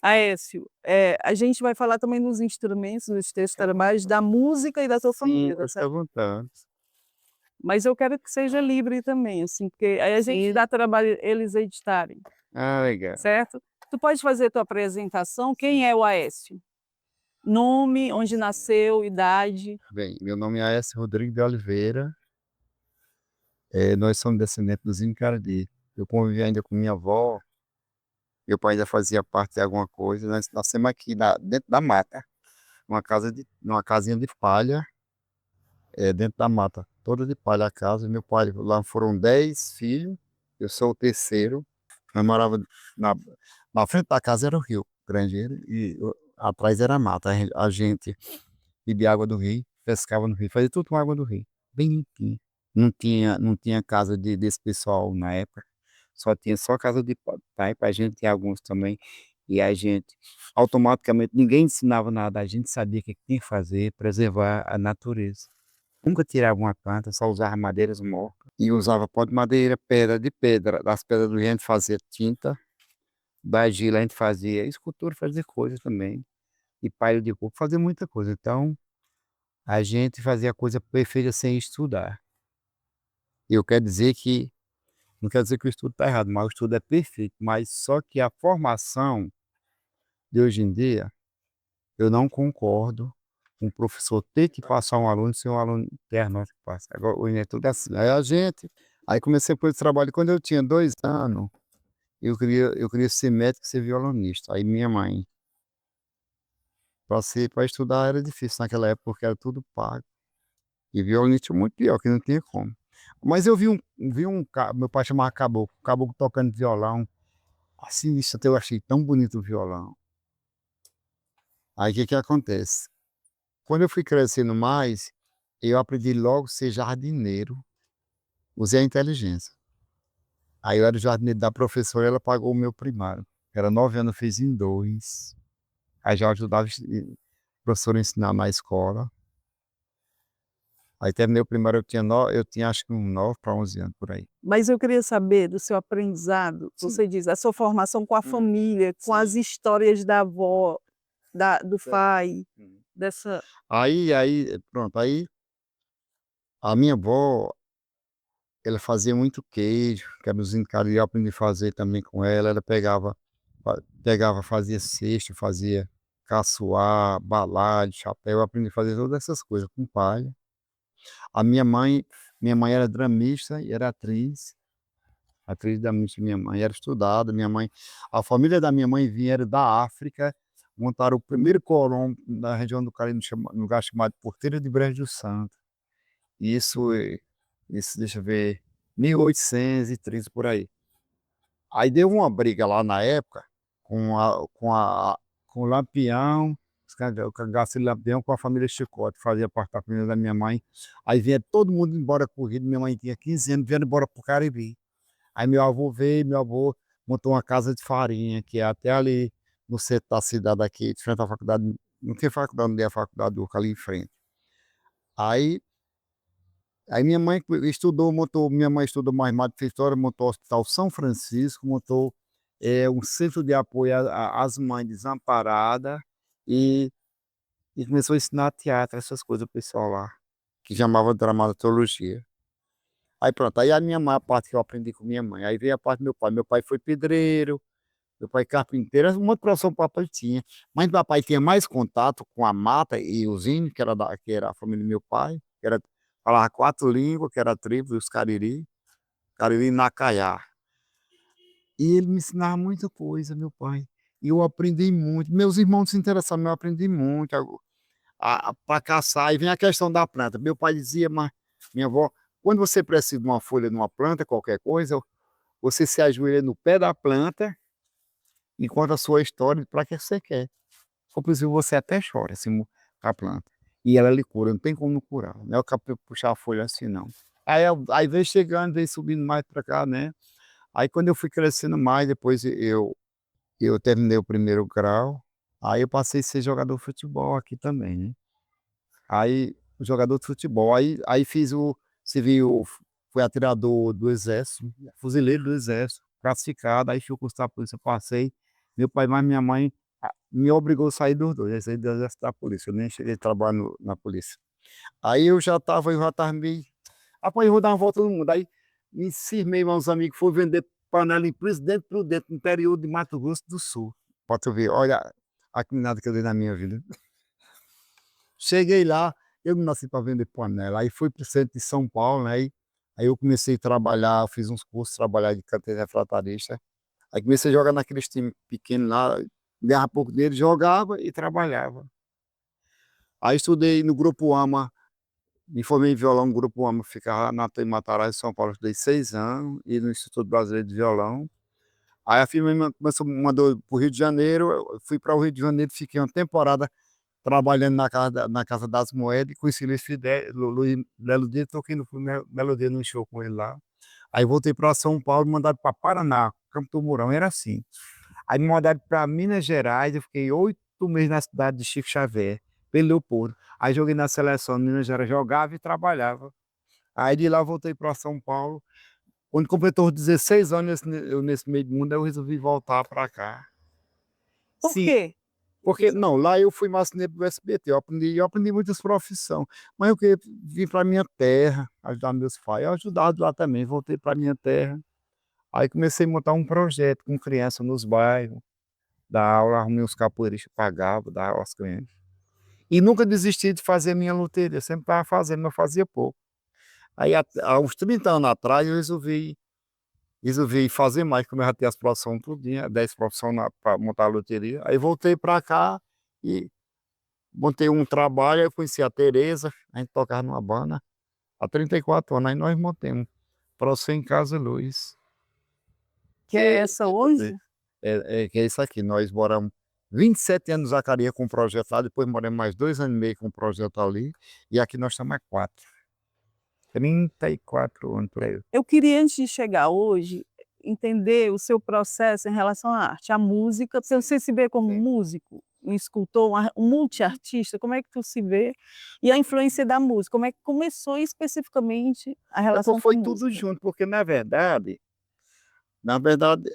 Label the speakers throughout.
Speaker 1: Aécio, a gente vai falar também dos instrumentos, dos teus trabalhos, da música e da tua
Speaker 2: Sim,
Speaker 1: família,
Speaker 2: pode ficar à
Speaker 1: sabe.
Speaker 2: vontade.
Speaker 1: Mas eu quero que seja livre também, assim, porque aí a gente dá trabalho eles editarem,
Speaker 2: Ah, legal.
Speaker 1: certo. Tu pode fazer tua apresentação, quem é o Aécio? Nome, onde nasceu, idade.
Speaker 2: Bem, meu nome é Aécio Rodrigues de Oliveira, nós somos descendentes dos Incardi. Eu convivi ainda com minha avó, meu pai ainda fazia parte de alguma coisa, nós nascemos aqui dentro da mata, numa casinha de palha, dentro da mata, toda de palha a casa. Meu pai, lá foram 10 filhos, eu sou o terceiro. Nós morava na na frente da casa era o rio Grangeiro e atrás era a mata. A gente bebia água do rio, pescava no rio, fazia tudo com água do rio, bem limpinho. Não tinha casa desse pessoal na época, só casa de pai, pra gente ter alguns também, e a gente automaticamente ninguém ensinava nada, a gente sabia o que tinha que fazer, preservar a natureza. Nunca tirava uma planta, só usava madeiras mortas e usava pó de madeira, pedra, das pedras do rio a gente fazia tinta, da argila a gente fazia escultura, fazia coisa também, e palha de coco, fazia muita coisa. Então a gente fazia a coisa perfeita sem estudar. Eu quero dizer que não quer dizer que o estudo está errado, mas o estudo é perfeito, mas só que a formação de hoje em dia, eu não concordo com o professor ter que passar um aluno sem o aluno ter a nota que passa. Agora hoje é tudo assim. Aí comecei por esse trabalho quando eu tinha 2 anos, eu queria ser médico e ser violonista. Aí minha mãe, para estudar era difícil naquela época, porque era tudo pago. E violonista é muito pior, que não tinha como. Mas eu vi um meu pai chamava caboclo, caboclo tocando violão, assim, isso até eu achei tão bonito o violão. Aí o que que acontece? Quando eu fui crescendo mais, eu aprendi logo a ser jardineiro, usei a inteligência. Aí eu era o jardineiro da professora, ela pagou o meu primário. Era 9 anos, eu fiz em 2. Aí já ajudava professor a ensinar na escola. Aí terminei o primário, eu tinha acho que uns 9 para 11 anos, por aí.
Speaker 1: Mas eu queria saber do seu aprendizado,
Speaker 2: Sim.
Speaker 1: você diz, a sua formação com a
Speaker 2: Hum,
Speaker 1: família, com as
Speaker 2: sim.
Speaker 1: histórias da avó, do
Speaker 2: Certo.
Speaker 1: pai,
Speaker 2: Uhum.
Speaker 1: dessa
Speaker 2: Aí pronto, aí a minha avó, ela fazia muito queijo, quebradinho de cana, e eu aprendi a fazer também com ela. Ela pegava, fazia cesto, fazia caçoar, balade, chapéu, eu aprendi a fazer todas essas coisas com palha. A minha mãe era dramista e era atriz da minha mãe, era estudada. A família da minha mãe vinha era da África, montaram o primeiro colônia na região do Caribe, num lugar chamado Porteira de Brejo Santo. Isso, isso deixa eu ver, 1830 por aí. Aí deu uma briga lá na época com o Lampião, o cangaço de Lampião com a família Chicote, fazia parte da família da minha mãe. Aí vinha todo mundo embora para o Rio, minha mãe tinha 15 anos, vieram embora para o Caribe. Aí meu avô veio, meu avô montou uma casa de farinha, que é até ali no centro da cidade aqui, de frente à faculdade, não tem faculdade, não tem a faculdade do ali em frente. Aí Aí minha mãe estudou mais matemática e história, montou o Hospital São Francisco, montou, um centro de apoio às mães desamparadas e começou a ensinar teatro, essas coisas, o pessoal lá, que chamava dramaturgia. Aí pronto, aí a parte que eu aprendi com minha mãe, aí veio a parte do meu pai foi pedreiro, meu pai carpinteiro, um monte de profissão o papai tinha, mas meu pai tinha mais contato com a mata e os índios, que era a família do meu pai, falava 4 línguas, que era a tribo dos Cariri e Nacaiá. E ele me ensinava muita coisa, meu pai, e eu aprendi muito. Meus irmãos se interessaram, mas eu aprendi muito para caçar. E vem a questão da planta. Meu pai dizia, mas minha avó, quando você precisa de uma folha de uma planta, qualquer coisa, você se ajoelha no pé da planta e conta a sua história para que você quer. Se for possível, você até chora assim com a planta. E ela lhe cura, não tem como não curar. Não é o capim puxar a folha assim, não. Aí veio chegando, veio subindo mais para cá, né? Aí quando eu fui crescendo mais, depois eu terminei o primeiro grau, aí eu passei a ser jogador de futebol aqui também, né? Aí, jogador de futebol, aí fiz o civil, fui atirador do exército, fuzileiro do exército, classificado, aí fui cursar a polícia, passei. Meu pai mais minha mãe me obrigou a sair dos 2, aí saí do exército da polícia, eu nem cheguei a trabalhar na polícia. Aí eu já estava meio, rapaz, eu vou dar uma volta no mundo, aí me cismei, meus amigos, fui vender panela em Presidente Prudente, no interior de Mato Grosso do Sul. Pra tu ver, olha a caminhada que eu dei na minha vida. Cheguei lá, eu não nasci para vender panela, aí fui para o centro de São Paulo, né, aí eu comecei a trabalhar, fiz uns cursos, trabalhar de canteiro refratarista, aí comecei a jogar naqueles times pequenos lá, ganhava pouco dinheiro, jogava e trabalhava. Aí estudei no Grupo AMA, me formei em violão no Grupo AMA, ficava na em Matarazzo, São Paulo, estudei 6 anos, e no Instituto Brasileiro de Violão. Aí a firma me mandou para o Rio de Janeiro, eu fui para o Rio de Janeiro, fiquei uma temporada trabalhando na Casa das Moedas, com o Luiz Fidel, Luiz Melo Dias, toquei no Melodia num show com ele lá. Aí voltei para São Paulo, me mandaram para Paraná, Campo do Mourão, era assim. Aí me mandaram para Minas Gerais, eu fiquei 8 meses na cidade de Chico Xavier, pelo Leopoldo. Aí joguei na seleção de Minas Gerais, jogava e trabalhava. Aí de lá voltei para São Paulo. Quando completou os 16 anos nesse meio do mundo, eu resolvi voltar para cá.
Speaker 1: Por
Speaker 2: Sim,
Speaker 1: quê?
Speaker 2: porque não, lá eu fui marceneiro do SBT, eu aprendi muitas profissões, mas eu queria vir para minha terra, ajudar meus pais, eu ajudava lá também, voltei para minha terra. Aí comecei a montar um projeto com criança nos bairros, dar aula, arrumei uns capoeiristas, pagava, dar aula aos clientes. E nunca desisti de fazer minha loteria, sempre estava fazendo, mas fazia pouco. Aí há uns 30 anos atrás eu resolvi fazer mais, como eu já tinha as profissões tudinho, 10 profissões para montar a loteria. Aí voltei para cá e montei um trabalho, aí eu conheci a Tereza, a gente tocava numa banda há 34 anos, aí nós montamos Procer em Casa Luz.
Speaker 1: Que é essa hoje?
Speaker 2: Que é isso aqui, nós moramos 27 anos em Zacaria com o projeto lá, depois moramos mais 2 anos e meio com o projeto ali, e aqui nós estamos há 4. 34 anos por aí.
Speaker 1: Eu queria, antes de chegar hoje, entender o seu processo em relação à arte, à música, você se vê como
Speaker 2: Sim.
Speaker 1: músico, um escultor, um multiartista, como é que tu se vê? E a influência da música, como é que começou especificamente a relação com a
Speaker 2: Foi tudo
Speaker 1: música?
Speaker 2: junto, porque na verdade,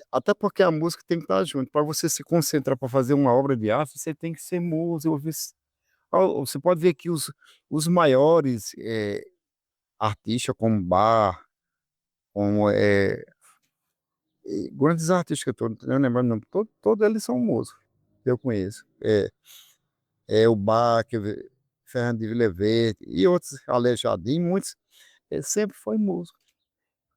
Speaker 2: até porque a música tem que estar junto. Para você se concentrar para fazer uma obra de arte, você tem que ser músico. Você pode ver que os maiores artistas, como Bach, como grandes artistas que eu estou lembrando, o nome, todos eles são músicos, que eu conheço. O Bach, Fernando de Villaverde e outros, Aleijadinho, muitos, ele sempre foi músico.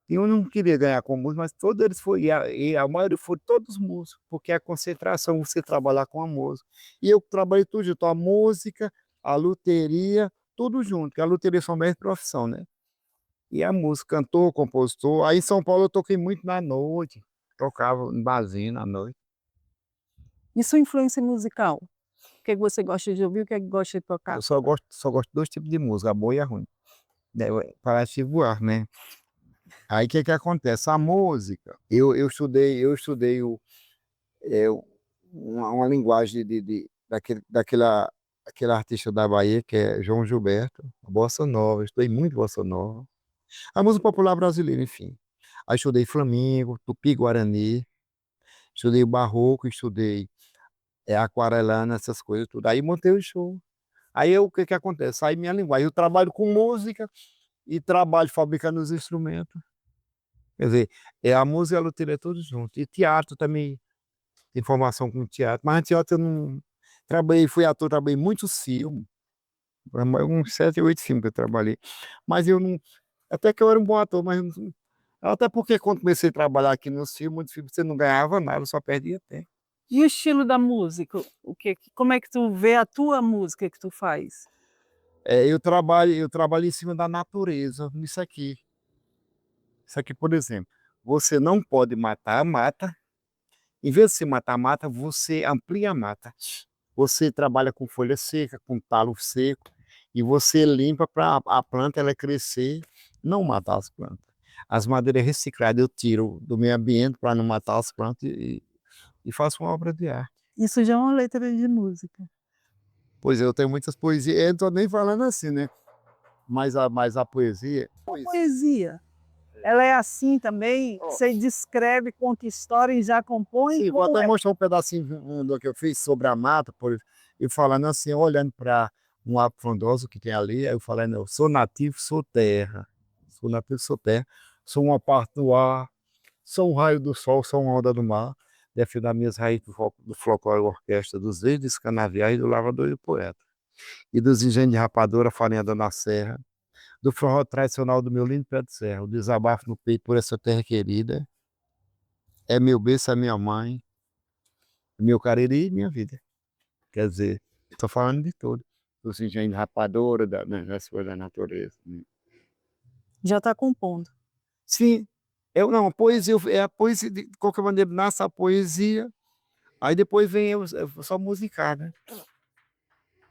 Speaker 2: E eu não queria ganhar com música, mas todos eles foram, e a maioria foram todos músicos, porque a concentração, você trabalhar com a música. E eu trabalhei tudo junto, a música, a luteria, tudo junto, que a luteria são minha profissão, né? E a música, cantor, compositor. Aí em São Paulo eu toquei muito na noite, tocava em barzinho na noite.
Speaker 1: E sua influência musical? O que é que você gosta de ouvir, o que é que gosta de
Speaker 2: Eu
Speaker 1: tocar?
Speaker 2: só gosto de 2 tipos de música, a boa e a ruim. Né, parece Chico Buarque, né? Aí o que que acontece? A música, eu estudei é, uma linguagem daquele artista da Bahia, que é João Gilberto, a bossa nova, eu estudei muito bossa nova. A música popular brasileira, enfim. Aí estudei flamenco, tupi-guarani, estudei barroco, estudei aquarelando, essas coisas tudo. Aí montei o show. Aí o que que acontece? Aí minha linguagem, eu trabalho com música e trabalho fabricando os instrumentos. Quer dizer, a música e a luteria é tudo junto. E teatro também, tem formação com teatro, mas teatro eu não trabalhei, fui ator, trabalhei em muitos filmes, uns 7, 8 filmes que eu trabalhei, mas eu não, até que eu era um bom ator, mas até porque quando comecei a trabalhar aqui nos filmes, muitos filmes você não ganhava nada, só perdia tempo.
Speaker 1: E o estilo da música? Como é que tu vê a tua música que tu faz?
Speaker 2: Eu trabalho em cima da natureza, nisso aqui. Isso aqui, por exemplo, você não pode matar a mata, em vez de você matar a mata, você amplia a mata. Você trabalha com folha seca, com talo seco, e você limpa para a planta ela crescer, não matar as plantas. As madeiras recicladas eu tiro do meio ambiente para não matar as plantas e faço uma obra de arte.
Speaker 1: Isso já é uma letra de música.
Speaker 2: Pois é, eu tenho muitas poesias, eu não estou nem falando assim, né? Mas a poesia,
Speaker 1: Uma poesia. Ela é assim também?
Speaker 2: Ó.
Speaker 1: Você descreve, conta história e já compõe?
Speaker 2: Sim, vou
Speaker 1: Como
Speaker 2: até
Speaker 1: é?
Speaker 2: mostrar um pedacinho do que eu fiz sobre a mata, e falando assim, olhando para um arco frondoso que tem ali, aí eu falando, eu sou nativo, sou terra. Sou nativo, sou terra. Sou uma parte do ar, sou um raio do sol, sou uma onda do mar. Defendo as minhas raízes do folclore orquestra, dos verdes canaviais, do lavrador e do poeta. E dos engenhos de rapadura, farinhada na serra, do forró tradicional do meu lindo pé de serra, o desabafo no peito por essa terra querida. É meu berço, é minha mãe, meu cariri e minha vida. Quer dizer, estou falando de tudo. Dos engenhos de rapadura, das coisas da natureza. Né?
Speaker 1: Já está compondo.
Speaker 2: Sim, eu não, a poesia, é a poesia, de qualquer maneira, nasce a poesia, aí depois vem eu só musicar, né?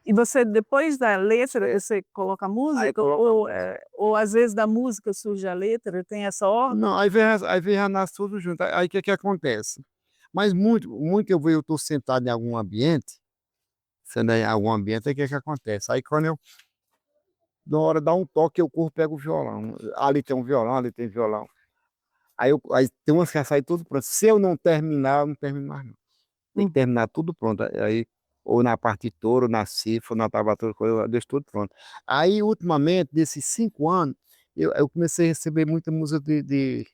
Speaker 1: E você, depois da letra, você coloca a
Speaker 2: Aí
Speaker 1: música?
Speaker 2: coloca a música.
Speaker 1: Ou às vezes da música surge a letra? Tem essa ordem?
Speaker 2: Não, aí vem já nasce tudo junto. Aí o que que acontece? Mas muito eu estou sentado em algum ambiente, sendo em algum ambiente, aí o que que acontece? Aí quando eu, na hora dá um toque, eu corro, pego o violão. Ali tem um violão, ali tem violão. Aí tem umas que já saem tudo pronto. Se eu não terminar, eu não termino mais não. Tem que
Speaker 1: Hum.
Speaker 2: terminar tudo pronto. Aí, ou na partitura, ou na cifra, ou na tablatura, eu deixo tudo pronto. Aí, ultimamente, desses 5 anos, eu comecei a receber muita música de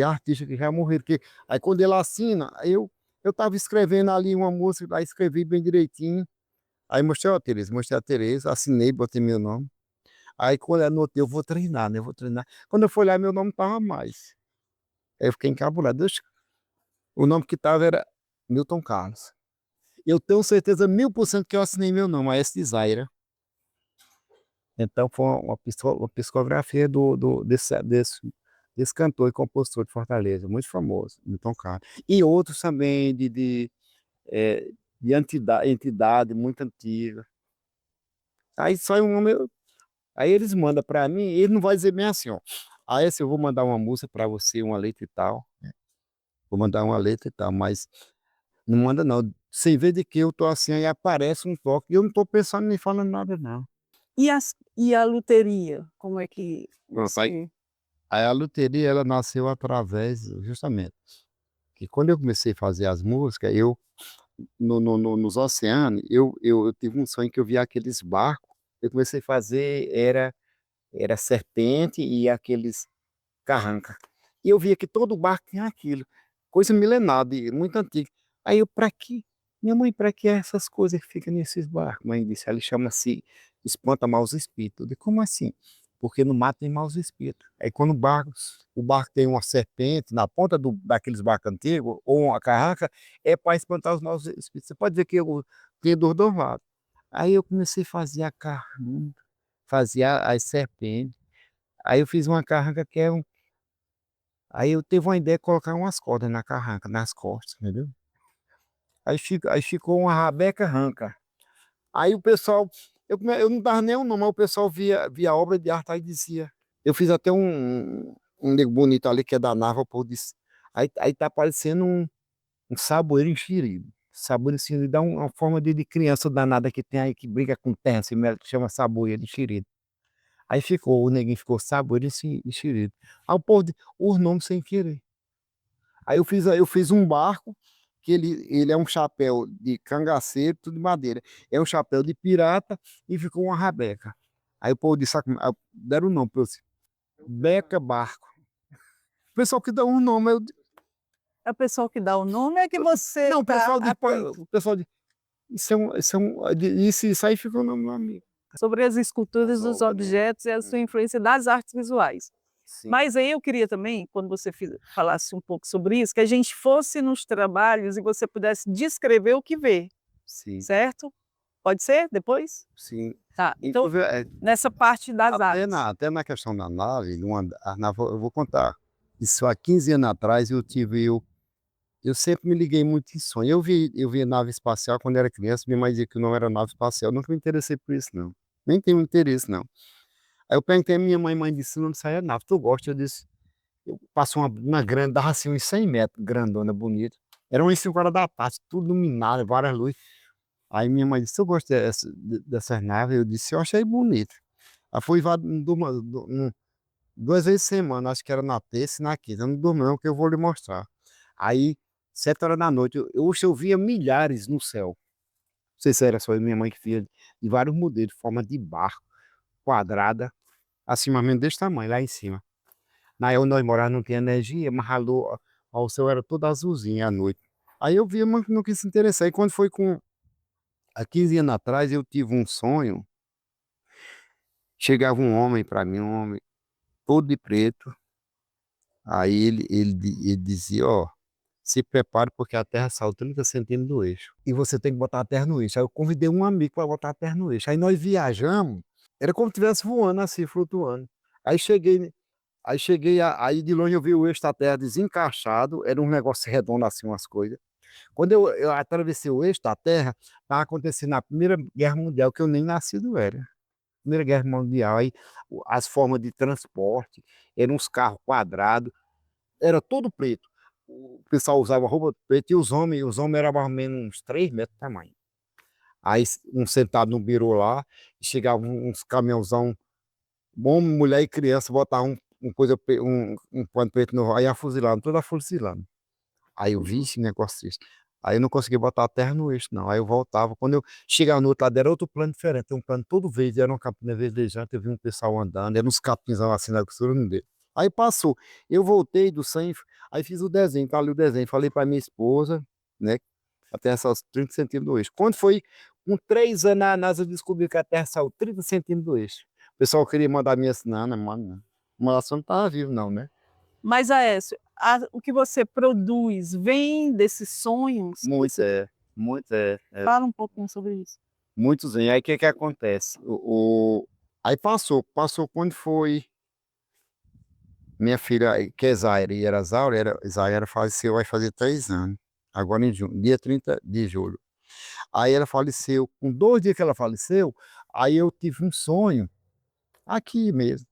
Speaker 2: artistas que já morreram. Que, aí, quando ele assina, eu estava escrevendo ali uma música, aí escrevi bem direitinho. Aí mostrei a Tereza, assinei, botei meu nome. Aí, quando eu anotei, eu vou treinar, né? Eu vou treinar. Quando eu fui lá, meu nome não estava mais. Aí eu fiquei encabulado. O nome que estava era Milton Carlos. Eu tenho certeza 1000% que eu assinei meu nome, Maestro de Zaira. Então foi uma psicografia desse cantor e compositor de Fortaleza, muito famoso, Milton Carlos. E outros também eh, de entidade muito antiga. Aí sai um nome, aí eles mandam para mim, ele não vai dizer bem assim, ó. Aí assim, eu vou mandar uma música para você, uma letra e tal. Vou mandar uma letra e tal, mas não manda não. Sem ver de que eu tô assim, aí aparece um toque, e eu não tô pensando nem falando nada não.
Speaker 1: E a loteria? Como é que
Speaker 2: Pronto, aí
Speaker 1: você...
Speaker 2: aí a loteria ela nasceu através justamente, que quando eu comecei a fazer as músicas, eu nos oceanos, eu tive um sonho que eu via aqueles barcos, eu comecei a fazer era serpente e aqueles carranca. E eu via que todo barco tinha aquilo, coisa milenar, muito antiga. Aí eu, para quê? Minha mãe, para que essas coisas que ficam nesses barcos? Mãe disse, ela chama-se espanta maus espíritos. Eu disse, como assim? Porque no mato tem maus espíritos. Aí quando o barco tem uma serpente na ponta daqueles barcos antigos, ou uma carranca, é para espantar os maus espíritos. Você pode ver que eu tenho dos dois lados. Aí eu comecei a fazer a carranca, fazia as serpentes. Aí eu fiz uma carranca que é um. Aí eu tive uma ideia de colocar umas cordas na carranca, nas costas, entendeu? Aí ficou uma rabeca ranca. Aí o pessoal, eu não dava nem o nome, mas o pessoal via a obra de arte aí dizia. Eu fiz até um nego bonito ali que é da Nava, o povo disse. Aí tá parecendo um saboeiro enxerido. Saboeiro enxerido dá uma forma de criança danada que tem aí que briga com terra, assim, chama saboeiro enxerido. Aí ficou, o neguinho ficou saboeiro enxerido. Aí o povo, os nomes sem querer. Aí eu fiz um barco, que ele é um chapéu de cangaceiro, tudo de madeira. É um chapéu de pirata e ficou uma rabeca. Aí o povo disse, sabe deram um nome para eu disse, Beca Barco. O pessoal que dá um nome,
Speaker 1: É o pessoal que dá o nome, é que você
Speaker 2: não,
Speaker 1: está atento
Speaker 2: o pessoal diz, isso aí ficou o nome do amigo.
Speaker 1: sobre as esculturas
Speaker 2: As
Speaker 1: dos
Speaker 2: obras, né?
Speaker 1: objetos e a sua influência das artes visuais.
Speaker 2: Sim,
Speaker 1: Mas aí eu queria também, quando você falasse um pouco sobre isso, que a gente fosse nos trabalhos e você pudesse descrever o que vê,
Speaker 2: sim,
Speaker 1: certo? Pode ser depois?
Speaker 2: sim.
Speaker 1: Tá, então
Speaker 2: Inclusive,
Speaker 1: nessa parte das artes.
Speaker 2: até na questão da nave, a nave, eu vou contar. Isso há 15 anos atrás, eu sempre me liguei muito em sonho. Eu vi nave espacial quando era criança, minha mãe dizia que não era nave espacial. Eu nunca me interessei por isso, não. Nem tenho interesse, não. Aí eu perguntei à minha mãe, mãe disse, não sai a nave, tu gosta? Eu disse, eu passo uma grande, dava assim uns 100 metros, grandona, bonita. Era umas 5 horas da tarde, tudo iluminado, várias luzes. Aí minha mãe disse, eu gosto dessas naves? Eu disse, eu achei bonito. Aí fui 2 vezes por semana, acho que era na terça e na quinta, eu não durmo não que eu vou lhe mostrar. Aí, 7 horas da noite, eu via milhares no céu, não sei se era só eu e minha mãe que via, de vários modelos, forma de barco, quadrada, assim mais ou menos desse tamanho, lá em cima. Na época nós morávamos não tinha energia, mas a lua o céu era todo azulzinho à noite. Aí eu via, mas não quis se interessar, e quando foi há 15 anos atrás, eu tive um sonho, chegava um homem para mim, um homem todo de preto, aí ele dizia: "Ó, se prepare porque a terra saiu 30 centímetros do eixo, e você tem que botar a terra no eixo". Aí eu convidei um amigo para botar a terra no eixo, aí nós viajamos, era como se estivesse voando assim, flutuando. Aí cheguei aí de longe eu vi o eixo da terra desencaixado, era um negócio redondo assim, umas coisas. Quando eu atravessei o eixo da terra, estava acontecendo a Primeira Guerra Mundial, que eu nem nascido era. Primeira Guerra Mundial, aí as formas de transporte, eram uns carros quadrados, era todo preto. O pessoal usava roupa preta e os homens eram mais ou menos uns 3 metros de tamanho. Aí um sentado no birô lá, e chegava uns caminhãozão, homem, mulher e criança, botava um pano preto no aí afuzilando, tudo afuzilando. Aí eu: "Vixe, negócio isso". Aí eu não consegui botar a terra no eixo não, aí eu voltava, quando eu chegava no outro lado era outro plano diferente, um plano todo verde, era uma campina verdejante, eu vi um pessoal andando, era uns capinzão assim na costura não deu. Aí passou, eu voltei do sonho, aí fiz o desenho, tá ali o desenho, falei pra minha esposa, né, a terra saiu 30 centímetros do eixo. Quando foi com 3 anos a NASA descobriu que a terra saiu 30 centímetros do eixo. O pessoal queria mandar me assinar, né, mano, mas não estava vivo não, né.
Speaker 1: Mas Aécio, o que você produz vem desses sonhos?
Speaker 2: Muito, é, muito,
Speaker 1: Fala um pouquinho sobre isso.
Speaker 2: muitos anos. Aí o que que acontece? Aí passou quando foi minha filha, que é Zaire, e era Zaura, Zaira faleceu, vai fazer 3 anos, agora em junho, dia 30 de julho. Aí ela faleceu, com 2 dias que ela faleceu, aí eu tive um sonho, aqui mesmo,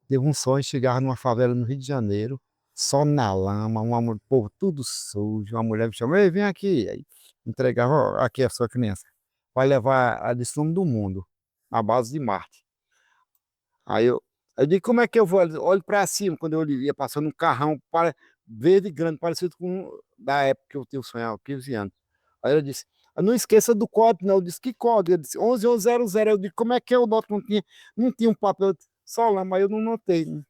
Speaker 2: teve um sonho, chegar numa favela no Rio de Janeiro, só na lama, povo tudo sujo, uma mulher me chamou: "Ei, vem aqui", aí entregava: "Ó, aqui é a sua criança, vai levar a destino do mundo, a base de Marte". Aí eu digo: "Como é que eu vou?" Ela olho para cima, quando eu ia passando um carrão verde grande, parecido com da época que eu tenho sonhado, 15 anos. Aí ela disse: "Ah, não esqueça do código não", eu disse: "Que código?" Ele disse: 11100. Eu digo: "Como é que eu noto?" Não tinha um papel, eu disse: "Só lá", mas eu não notei, né.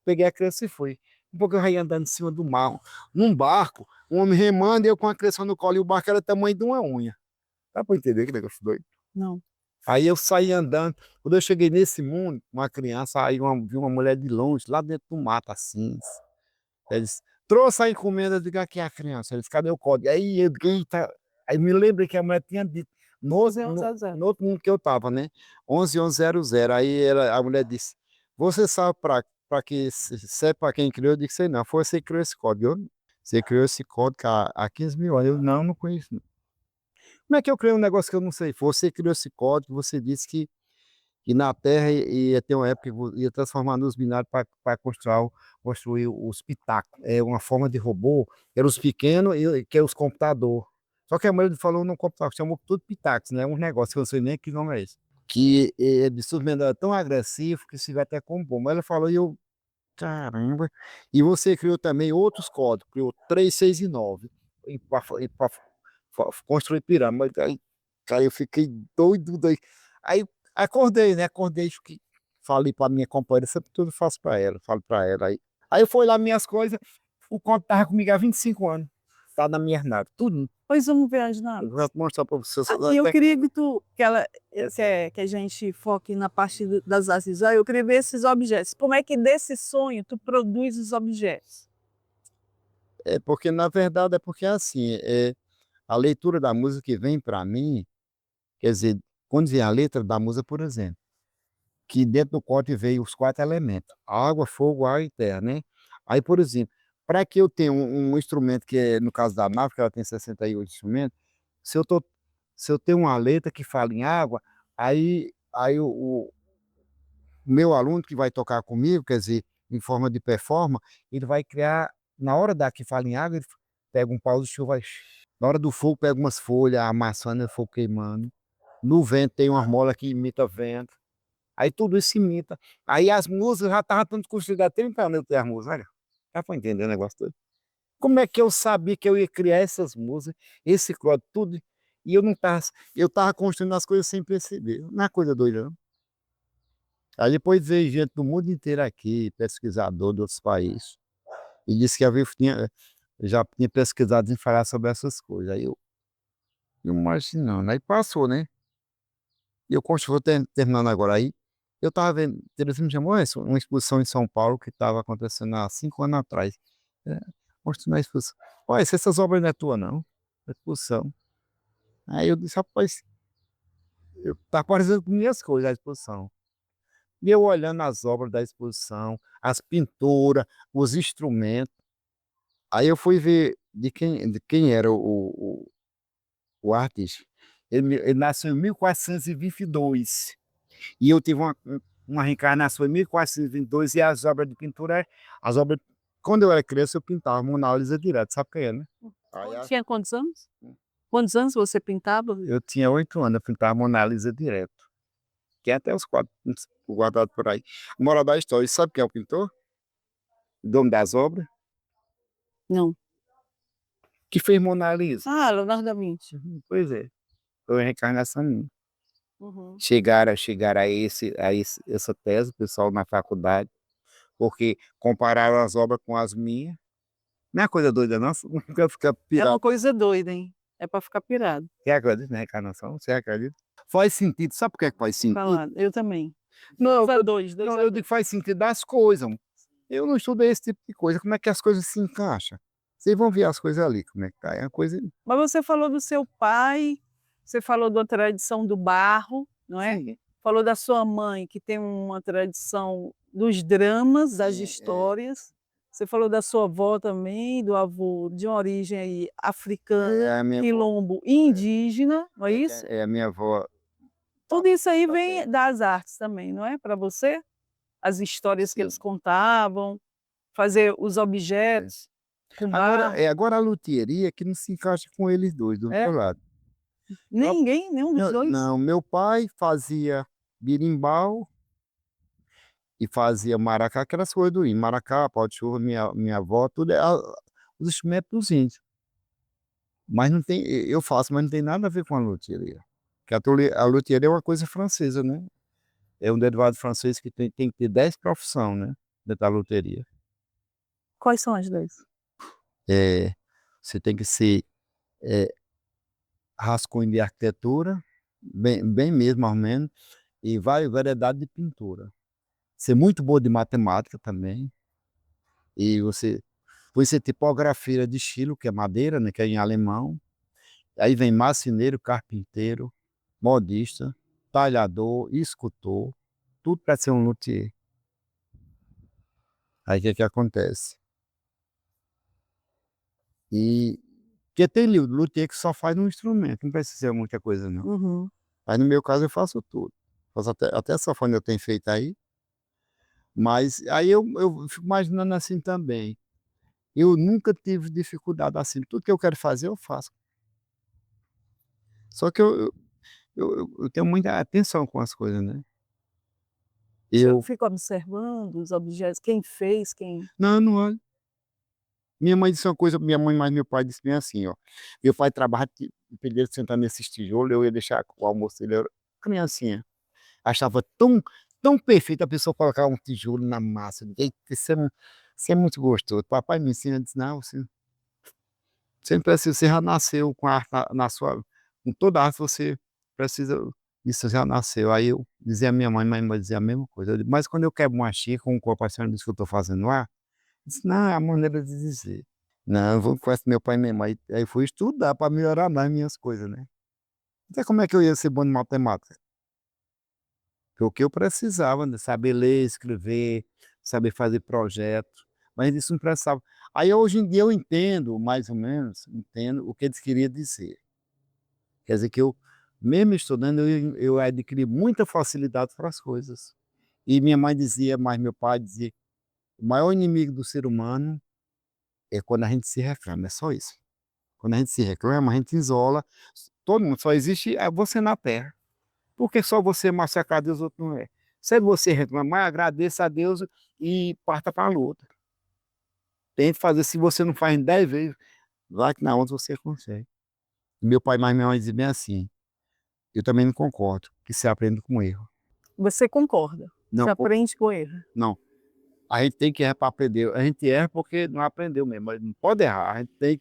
Speaker 2: Peguei a criança e fui. Um pouco eu já ia andando em cima do mar, num barco, um homem remando e eu com a criança no colo, e o barco era do tamanho de uma unha. Dá para entender que negócio doido?
Speaker 1: Não.
Speaker 2: Aí eu saí andando, quando eu cheguei nesse mundo, uma criança, aí vi uma mulher de longe, lá dentro do mato, assim, eles: "Trouxe a encomenda", eu digo: "Aqui é a criança", eles: "Cadê o código?" Aí eu: "Eita", aí me lembrei que a mulher tinha dito, no outro no
Speaker 1: 11
Speaker 2: no outro mundo que eu estava, né, 111100, aí a mulher disse: "Você sabe para que serve, para quem criou?" Eu disse: "Sei não, foi você que criou esse código", "Você criou esse código há 15 mil anos", eu: "Não, não conheço não". "Como é que eu criei um negócio que eu não sei?" "Você criou esse código, você disse que na Terra ia ter uma época que ia transformar nos binários para construir os pitacos. É uma forma de robô, eram os pequenos e que é os computador. Só que a maioria falou no computador, chamou tudo pitacos, né, um negócio que eu não sei nem que nome é esse. Que de submenor é tão agressivo que se vai até como bom. Mas ela falou e eu: "Caramba". E você criou também outros códigos, criou 3, 6 e 9 para construir pirâmide. Aí, cara, eu fiquei doido, doido. Aí acordei, né, acordei, que falei para minha companheira, sempre tudo faço para ela, falo para ela, aí eu fui lá minhas coisas, o conto estava comigo há 25 anos, tá na minha nave, tudo.
Speaker 1: Pois vamos ver as naves.
Speaker 2: Eu vou mostrar para você.
Speaker 1: E eu queria que tu que ela que a gente foque na parte das artes visuais, eu queria ver esses objetos. Como é que desse sonho tu produz os objetos?
Speaker 2: É porque na verdade é porque assim, a leitura da música que vem para mim, quer dizer, quando vem a letra da música, por exemplo, que dentro do corte veio os 4 elementos: água, fogo, ar e terra, né. Aí, por exemplo, para que eu tenha um instrumento que é no caso da nave, que ela tem 68 instrumentos, se eu tô se eu tenho uma letra que fala em água, aí o meu aluno que vai tocar comigo, quer dizer, em forma de performance, ele vai criar na hora da que fala em água, ele pega um pau de chuva, na hora do fogo pega umas folhas amassando, o fogo queimando, no vento tem uma mola que imita vento. Aí tudo isso imita. Aí as músicas já estavam tanto construídas há 30 anos, eu tenho as músicas, olha. Já foi entender o negócio todo. Como é que eu sabia que eu ia criar essas músicas, esse código, tudo, e eu estava construindo as coisas sem perceber. Não é coisa doida, não. Aí depois veio gente do mundo inteiro aqui, pesquisador de outros países, e disse que já tinha pesquisado em falar sobre essas coisas. Aí eu imaginando, aí passou, né? E eu vou terminando agora aí. Eu estava vendo, Terezinha me chamou uma exposição em São Paulo que estava acontecendo há 5 anos atrás. É, mostrando a exposição. Olha, essas obras não é tua, não. A exposição. Aí eu disse, rapaz, tá parecendo com minhas coisas a exposição. E eu olhando as obras da exposição, as pinturas, os instrumentos. Aí eu fui ver de quem era o artista. Ele nasceu em 1422. E eu tive uma reencarnação em 1422 e as obras de pintura, as obras, quando eu era criança eu pintava Mona Lisa direto, sabe quem é, né? Aí
Speaker 1: Tinha quantos anos? Quantos anos você pintava?
Speaker 2: eu tinha 8 anos, eu pintava Mona Lisa direto. Tem até os quadros guardados por aí. Moral da história, sabe quem é o pintor? O dono das obras?
Speaker 1: Não.
Speaker 2: Que fez Mona Lisa.
Speaker 1: Ah, Leonardo da Vinci.
Speaker 2: Pois é, foi a reencarnação minha.
Speaker 1: Uhum.
Speaker 2: Chegaram essa tese, o pessoal na faculdade, porque compararam as obras com as minhas. Não é coisa doida, não. Nunca fica
Speaker 1: É
Speaker 2: pirado.
Speaker 1: uma coisa doida, hein? É para ficar pirado.
Speaker 2: Você acredita na reencarnação? Você acredita? Faz sentido. Sabe por que faz sentido?
Speaker 1: Falado. Eu também.
Speaker 2: Não,
Speaker 1: Dois a dois, dois
Speaker 2: não,
Speaker 1: a
Speaker 2: eu
Speaker 1: dois.
Speaker 2: digo que faz sentido das coisas. Eu não estudei esse tipo de coisa. Como é que as coisas se encaixam? Vocês vão ver as coisas ali, como é que tá. É uma coisa.
Speaker 1: Mas você falou do seu pai, você falou da tradição do barro, não é?
Speaker 2: Sim,
Speaker 1: Falou da sua mãe, que tem uma tradição dos dramas, das
Speaker 2: é.
Speaker 1: histórias. Você falou da sua avó também, do avô de uma origem aí africana,
Speaker 2: A minha avó.
Speaker 1: quilombo e indígena, não é isso?
Speaker 2: É a minha avó.
Speaker 1: Tudo isso aí
Speaker 2: Tá
Speaker 1: vem
Speaker 2: certo.
Speaker 1: das artes também, não é? Para você? As histórias que
Speaker 2: Sim.
Speaker 1: eles contavam, fazer os objetos com barro.
Speaker 2: Agora a luthieria que não se encaixa com eles dois, do
Speaker 1: É?
Speaker 2: outro lado.
Speaker 1: Ninguém, nenhum dos dois?
Speaker 2: Não, meu pai fazia birimbau e fazia maracá, aquelas coisas do índio. Maracá, pau de chuva, minha avó, tudo é os instrumentos dos índios. Mas não tem, eu faço, mas não tem nada a ver com a luthieria. Porque a luthieria é uma coisa francesa, né? É um derivado francês que tem que ter 10 profissões, né? Dentro da luthieria.
Speaker 1: Quais são as 10?
Speaker 2: É, você tem que ser rascunho de arquitetura, bem mesmo, mais ou menos, e variedade de pintura. Ser muito boa de matemática também. E você tipografia de estilo, que é madeira, né, que é em alemão. Aí vem marceneiro, carpinteiro, modista, talhador, escultor, tudo para ser um luthier. Aí o que acontece? E porque tem luthier que só faz um instrumento, não precisa ser muita coisa não.
Speaker 1: Uhum.
Speaker 2: Mas no meu caso eu faço tudo. Faço até sanfona eu tenho feito aí, mas aí eu fico imaginando assim também. Eu nunca tive dificuldade assim, tudo que eu quero fazer eu faço. Só que eu tenho muita atenção com as coisas, né.
Speaker 1: Eu
Speaker 2: Eu
Speaker 1: fico observando os objetos, quem fez, quem.
Speaker 2: não, eu não olho. Minha mãe disse uma coisa, minha mãe mais meu pai disse bem assim, ó, meu pai trabalha pedia ele sentar nesses tijolos, eu ia deixar o almoço dele, eu era criancinha, achava tão perfeito a pessoa colocar um tijolo na massa, eita, isso é muito gostoso. Papai me ensina, disse: "Não, você não precisa, você já nasceu com a arte na sua, com toda a arte você precisa, isso já nasceu". Aí eu dizia à minha mãe dizia a mesma coisa, eu digo: "Mas quando eu quebro uma xícara com um copo, a senhora diz que eu estou fazendo ar?" Disse: "Não, é a maneira de dizer". Não, eu vou com essa meu pai e minha mãe, aí fui estudar para melhorar mais minhas coisas, né. Então como é que eu ia ser bom em matemática? Porque o que eu precisava, né, saber ler, escrever, saber fazer projeto, mas isso não precisava. Aí hoje em dia eu entendo, mais ou menos, entendo o que eles queriam dizer. Quer dizer que eu, mesmo estudando, eu adquiri muita facilidade para as coisas. E minha mãe dizia, mas meu pai dizia: "O maior inimigo do ser humano é quando a gente se reclama", é só isso. Quando a gente se reclama, a gente isola, todo mundo, só existe você na Terra. Porque só você é massacrado e os outros não é. Se você reclamar, agradeça a Deus e parta para a luta. Tente fazer, se você não faz em 10 vezes, vai que na outra você consegue. Meu pai mais minha mãe dizia bem assim, eu também não concordo, que você aprende com erro.
Speaker 1: Você concorda?
Speaker 2: Não,
Speaker 1: Você aprende com erro.
Speaker 2: não. A gente tem que errar para aprender. A gente erra porque não aprendeu mesmo, mas não pode errar. A gente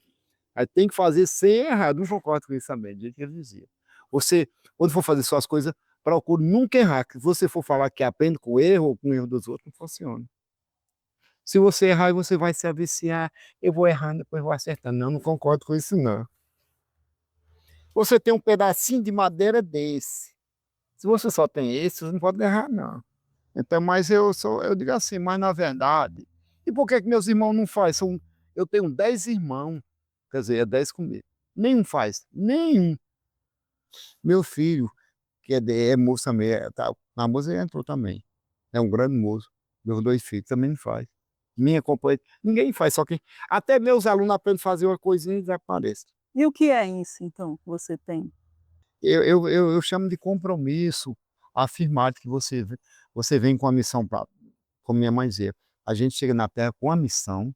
Speaker 2: tem que fazer sem errar. Eu não concordo com isso também, do jeito que ele dizia. Você, quando for fazer suas coisas, procure nunca errar. Se você for falar que aprende com erro ou com o erro dos outros, não funciona. Se você errar, você vai se aviciar. Eu vou errando, depois vou acertando. Não, não concordo com isso, não. Você tem um pedacinho de madeira desse. Se você só tem esse, você não pode errar, não. Então, mas eu digo assim, mas na verdade, e por que que meus irmãos não fazem? Eu tenho 10 irmãos, quer dizer, é 10 comigo. Nenhum faz, nenhum. Meu filho, que é moço também, tá, na música ele entrou também. É um grande moço. Meus 2 filhos também não faz. Minha companheira, ninguém faz, só que até meus alunos aprendem a fazer uma coisinha e desaparecem.
Speaker 1: E o que é isso, então, que você tem?
Speaker 2: Eu chamo de compromisso afirmado que você vem com a missão, como minha mãe dizia, a gente chega na Terra com a missão,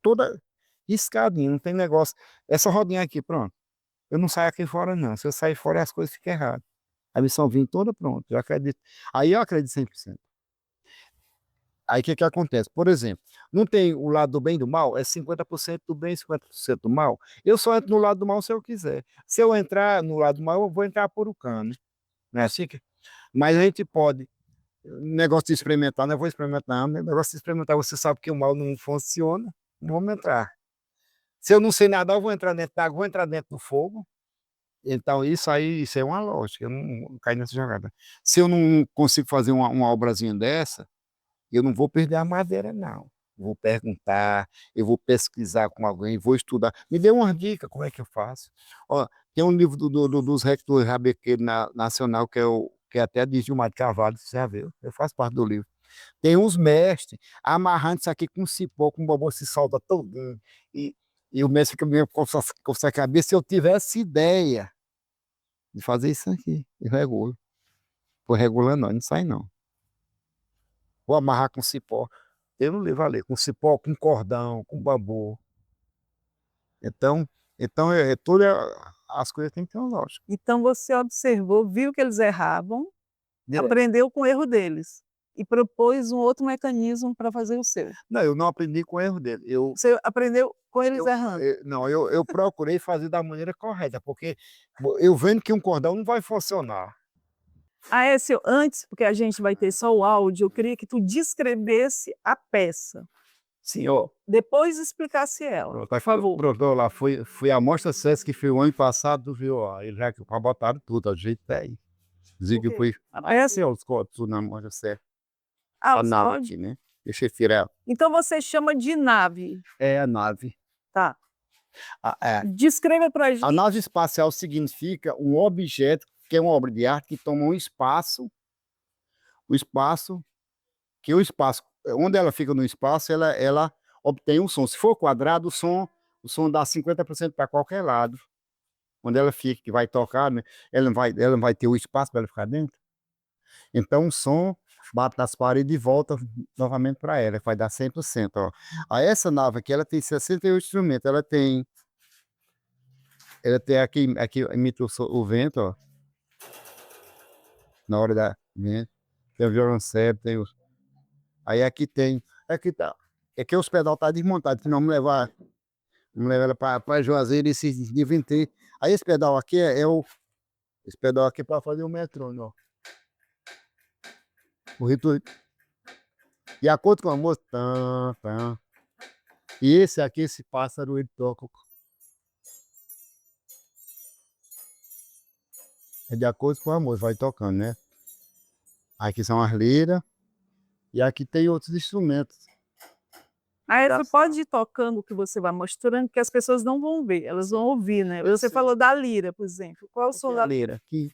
Speaker 2: toda riscadinha, não tem negócio. Essa rodinha aqui, pronto. Eu não saio aqui fora, não. Se eu sair fora, as coisas ficam erradas. A missão vem toda pronta, eu acredito. Aí eu acredito 100%. Aí o que que acontece? Por exemplo, não tem o lado do bem e do mal? É 50% do bem e 50% do mal. Eu só entro no lado do mal se eu quiser. Se eu entrar no lado do mal, eu vou entrar por o cano. Não é assim que... Mas a gente pode, negócio de experimentar, não vou experimentar, não. Negócio de experimentar, você sabe que o mal não funciona, não vamos entrar. Se eu não sei nadar, eu vou entrar dentro da água, vou entrar dentro do fogo. Então, isso aí, isso é uma lógica, eu não caio nessa jogada. Se eu não consigo fazer uma obrazinha dessa, eu não vou perder a madeira, não. Vou perguntar, eu vou pesquisar com alguém, vou estudar. Me dê uma dica, como é que eu faço? Ó, tem um livro dos rectores rabequeiros nacional, que é até de Gilmar de Carvalho, você já viu? Eu faço parte do livro. Tem uns mestres amarrando isso aqui com cipó, com o bobô se solta todinho. E o mestre fica meio com essa cabeça. Se eu tivesse ideia de fazer isso aqui, eu regulo. Vou regulando, não sai não. Vou amarrar com cipó. Eu não levo a ler, com cipó, com cordão, com bambu. Então, todas as coisas têm que ter uma lógica.
Speaker 1: Então você observou, viu que eles erravam,
Speaker 2: Direto.
Speaker 1: aprendeu com o erro deles e propôs um outro mecanismo para fazer o seu.
Speaker 2: Não, eu não aprendi com o erro dele.
Speaker 1: Você aprendeu com eles errando.
Speaker 2: Não, eu procurei fazer da maneira correta, porque eu vendo que um cordão não vai funcionar.
Speaker 1: Aécio, antes, porque a gente vai ter só o áudio, eu queria que tu descrevesse a peça,
Speaker 2: Sim, ó.
Speaker 1: depois explicasse ela,
Speaker 2: Pronto,
Speaker 1: por favor.
Speaker 2: pronto, lá, fui à Mostra Sesc, que foi o ano passado, viu? Ó, eles já botaram tudo, a gente aí. Dizia que
Speaker 1: Ok.
Speaker 2: foi. Aí assim, ó, os códigos tudo na Mostra Sesc.
Speaker 1: Ah,
Speaker 2: A
Speaker 1: os
Speaker 2: nave
Speaker 1: códigos.
Speaker 2: aqui, né? Deixa eu tirar.
Speaker 1: Então você chama de nave,
Speaker 2: É a nave.
Speaker 1: tá?
Speaker 2: É.
Speaker 1: Descreva para a
Speaker 2: A
Speaker 1: gente.
Speaker 2: nave espacial significa um objeto que é uma obra de arte que toma o espaço, que o espaço, onde ela fica no espaço, ela obtém um som. Se for quadrado, o som dá 50% para qualquer lado. Onde ela fica, que vai tocar, né? Ela não vai ter o espaço para ela ficar dentro. Então o som bate nas paredes e volta novamente para ela, que vai dar 100%. Ó. Aí essa nave aqui, ela tem 68 instrumentos, aqui imita o vento, ó, na hora da vento. Tem o violoncelo, aí aqui tá, aqui os pedal tá desmontado, senão vamos levar ela para Juazeiro esse dia 23. Aí esse pedal aqui esse pedal aqui para fazer o metrônomo, ó. O ritmo, de acordo com a música, tan, tan. E esse aqui, esse pássaro, ele toca. É de acordo com a música, vai tocando, né? Aqui são as liras. E aqui tem outros instrumentos.
Speaker 1: Aécio, pode ir tocando o que você vai mostrando, que as pessoas não vão ver, elas vão ouvir, né?
Speaker 2: Eu
Speaker 1: Você
Speaker 2: sei.
Speaker 1: falou da lira, por exemplo. Qual é o som
Speaker 2: A
Speaker 1: da
Speaker 2: lira aqui.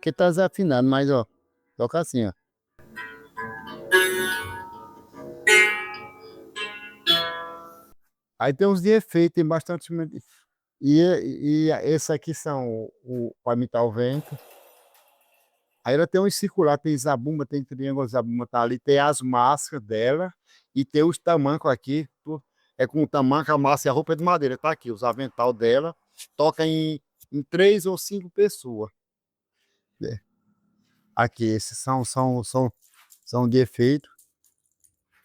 Speaker 2: Que tá desafinado, mas ó, toca assim, ó. Aí tem uns de efeito, tem bastante instrumento. E esses aqui são para imitar o vento. Aí ela tem um circular, tem zabumba, tem triângulo, zabumba tá ali, tem as máscaras dela e tem os tamancos aqui. É com o tamanco, a massa e a roupa é de madeira, tá aqui, os avental dela. Toca em 3 ou 5 pessoas. É. Aqui, esses são de efeito.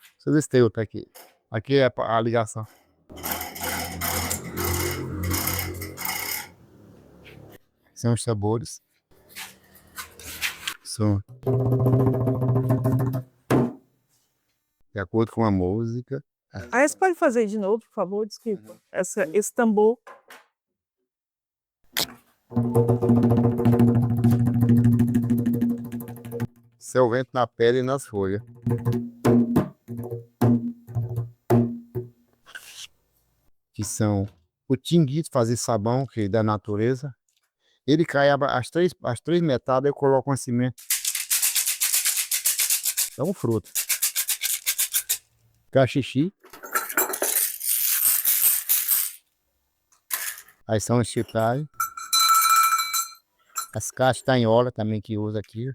Speaker 2: Deixa eu ver se tem outro aqui. Aqui é a ligação. São os sabores. São de acordo com a música.
Speaker 1: Aí você pode fazer de novo, por favor, desculpa. Esse tambor.
Speaker 2: Seu vento na pele e nas folhas. Que são o tinguito, fazer sabão, que é da natureza. Ele cai as três metades, eu coloco uma cimento. É um fruto. Cachixi. Aí são os chicalhos. As castanholas também que usa aqui.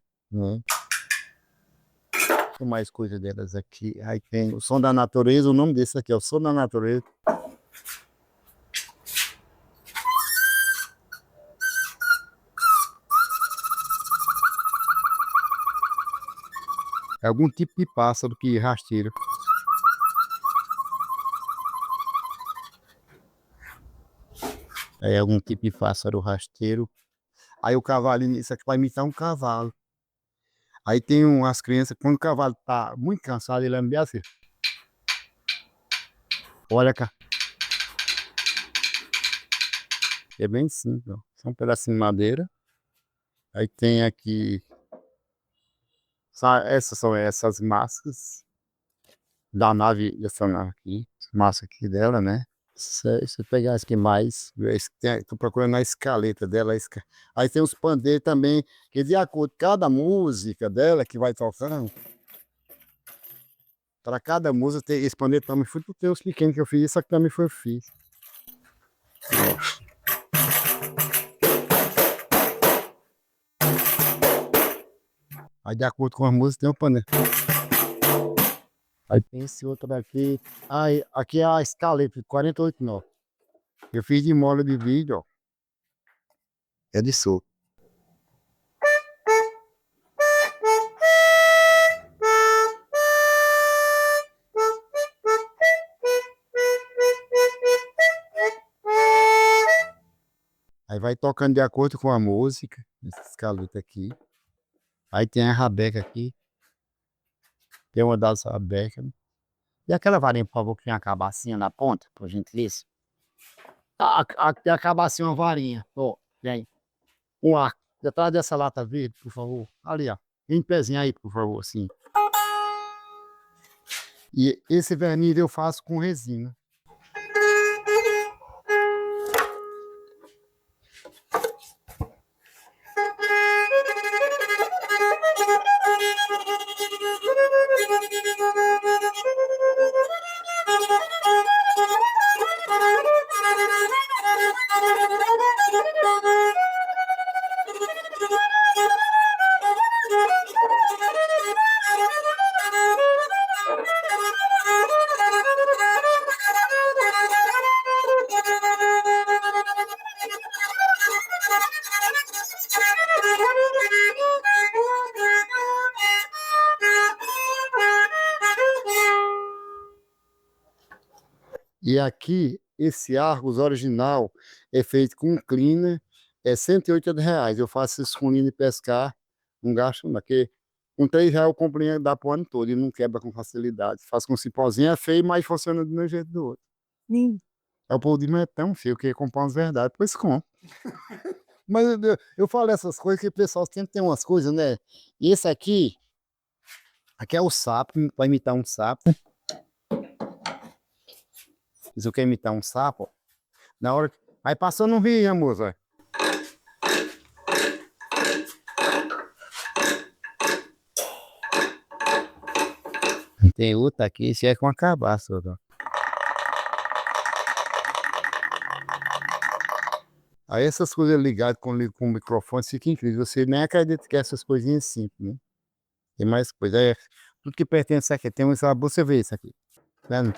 Speaker 2: Tem mais coisa delas aqui. Aí tem o som da natureza, o nome desse aqui é o som da natureza. É algum tipo de pássaro que rasteira. É algum tipo de pássaro rasteiro. Aí o cavalinho, isso aqui vai imitar um cavalo. Aí tem umas crianças, quando o cavalo tá muito cansado, ele anda assim. Olha cá. É bem simples, ó. Só um pedacinho de madeira. Aí tem aqui. Essas são essas máscaras da nave, essa nave aqui. Massa aqui dela, né? Se eu pegar as que mais, tô procurando a escaleta dela. Aí tem os pandeiros também, que de acordo com cada música dela que vai tocando, para cada música, esse pandeiro também foi pro teus pequenos que eu fiz, isso aqui também foi eu fiz. Aí de acordo com a música tem o pandeiro. Aí tem esse outro daqui. Aí, aqui é a escaleta, 48 nó. Eu fiz de mola de vídeo, ó. É de soco. Aí vai tocando de acordo com a música, essa escaleta aqui. Aí tem a rabeca aqui. Tem uma das rabecas. E aquela varinha, por favor, que tem a cabacinha na ponta, por gentileza. Tem a cabacinha, uma varinha. Ó, vem. Um arco. Detrás dessa lata verde, por favor. Ali, ó. Em pezinho aí, por favor, assim. E esse verniz eu faço com resina. E aqui, esse Argos original é feito com cleaner, é R$ 180. Eu faço isso com linha de pescar, não gasto, porque com R$ 3 eu compro linha da pro ano todo e não quebra com facilidade. Faço com cipózinho, é feio, mas funciona do meu jeito do outro.
Speaker 1: Lindo.
Speaker 2: É o povo de é tão feio que ia comprar umas verdades, pois compra. Mas eu falo essas coisas que o pessoal sempre tem umas coisas, né? E esse aqui é o sapo, vai imitar um sapo. Se eu quero imitar um sapo, na hora. Aí passou no rio, hein, moça? Tem outro aqui, esse é com a cabaça. Ó. Aí essas coisas ligadas com o microfone fica incrível. Você nem acredita que é essas coisinhas simples, né? Tem mais coisa. Tudo que pertence aqui. Tem um você vê isso aqui.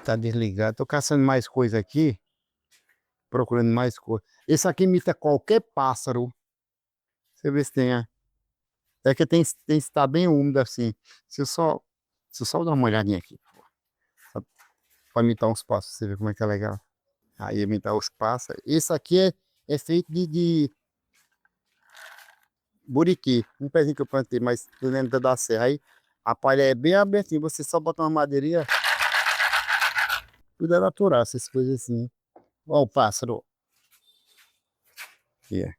Speaker 2: Tá desligado. Tô caçando mais coisa aqui. Procurando mais coisa. Esse aqui imita qualquer pássaro. Você vê se tem. É que tem que estar bem úmido assim. Se eu só, se eu só dar uma olhadinha aqui. Só pra imitar uns pássaros. Você vê como é que é legal. Aí imitar os pássaros. Esse aqui é feito de buriti. Um pezinho que eu plantei, mas dentro da serra. Aí a palha é bem abertinha. Você só bota uma madeirinha. Tudo é natural, essas coisas assim. Ó, o pássaro. Aqui é.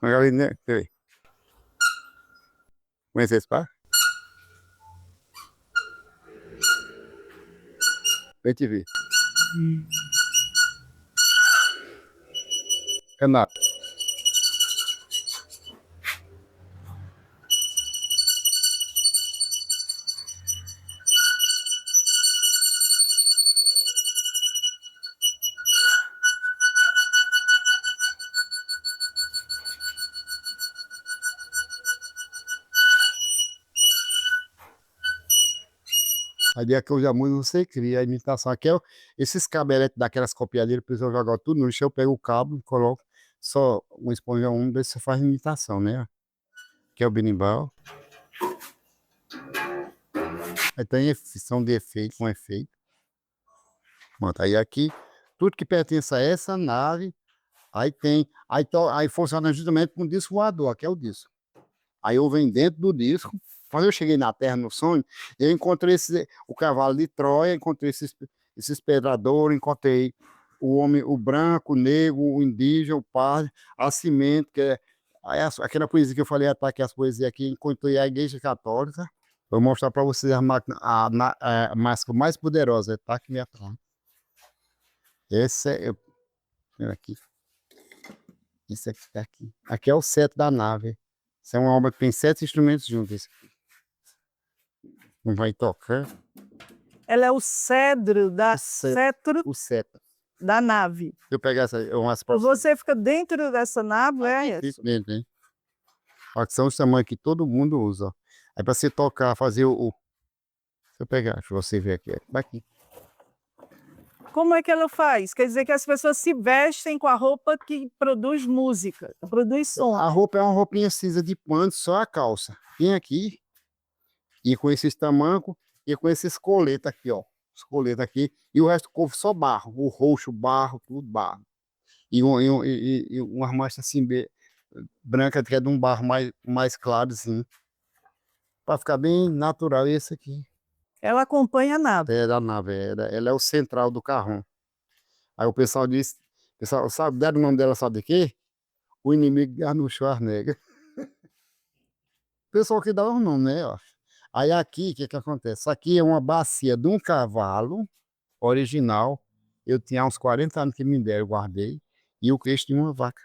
Speaker 2: Olha ali, né? Peraí. Conhece esse pássaro? Vem te ver. Canário. Aí é que eu já muito você cria a imitação. Aqui é esses cabeletes daquelas copiadeiras, a pessoa joga tudo no lixo, eu pego o cabo, coloco só uma esponja úmida e você faz imitação, né? Que é o berimbau. Aí tem são de efeito, com efeito. Pronto, aí aqui, tudo que pertence a essa nave, aí tem, aí funciona justamente com o disco voador, que é o disco. Aí eu venho dentro do disco. Quando eu cheguei na Terra no sonho, eu encontrei o cavalo de Troia, encontrei esses pedradores, encontrei o homem, o branco, o negro, o indígena, o pardo, a cimento, que é aquela poesia que eu falei, ataque as poesias aqui, encontrei a Igreja Católica. Vou mostrar para vocês a máscara mais poderosa, tá aqui minha atrás. Esse é, aqui. Esse aqui tá aqui. Aqui é o cetro da nave. Isso é uma obra que tem 7 instrumentos juntos. Não vai tocar.
Speaker 1: Ela é o cedro da cetro
Speaker 2: O cetro.
Speaker 1: da nave.
Speaker 2: Se eu pegar umas
Speaker 1: Você fica dentro dessa nave, é isso?
Speaker 2: dentro, hein? Ó, que são os tamanhos que todo mundo usa. Ó. Aí para você tocar, fazer Se eu pegar, deixa você ver aqui. Vai aqui.
Speaker 1: Como é que ela faz? Quer dizer que as pessoas se vestem com a roupa que produz música, produz som.
Speaker 2: A roupa é uma roupinha cinza de pano, só a calça. Vem aqui. E com esses tamancos e com esses coletas aqui, ó. Os coletas aqui. E o resto do corpo só barro. O roxo, barro, tudo barro. E uma mancha assim, branca, que é de um barro mais claro, assim. Para ficar bem natural. E esse aqui.
Speaker 1: Ela acompanha a nave.
Speaker 2: É da nave. Ela é o central do carrão. Aí o pessoal disse. O pessoal, sabe, deram o nome dela, sabe de quê? O inimigo no Schwarzenegger. O pessoal que dá o nome, né? Ó. Aí aqui, o que que acontece? Isso aqui é uma bacia de um cavalo original. Eu tinha uns 40 anos que me deram, eu guardei. E o queixo de uma vaca.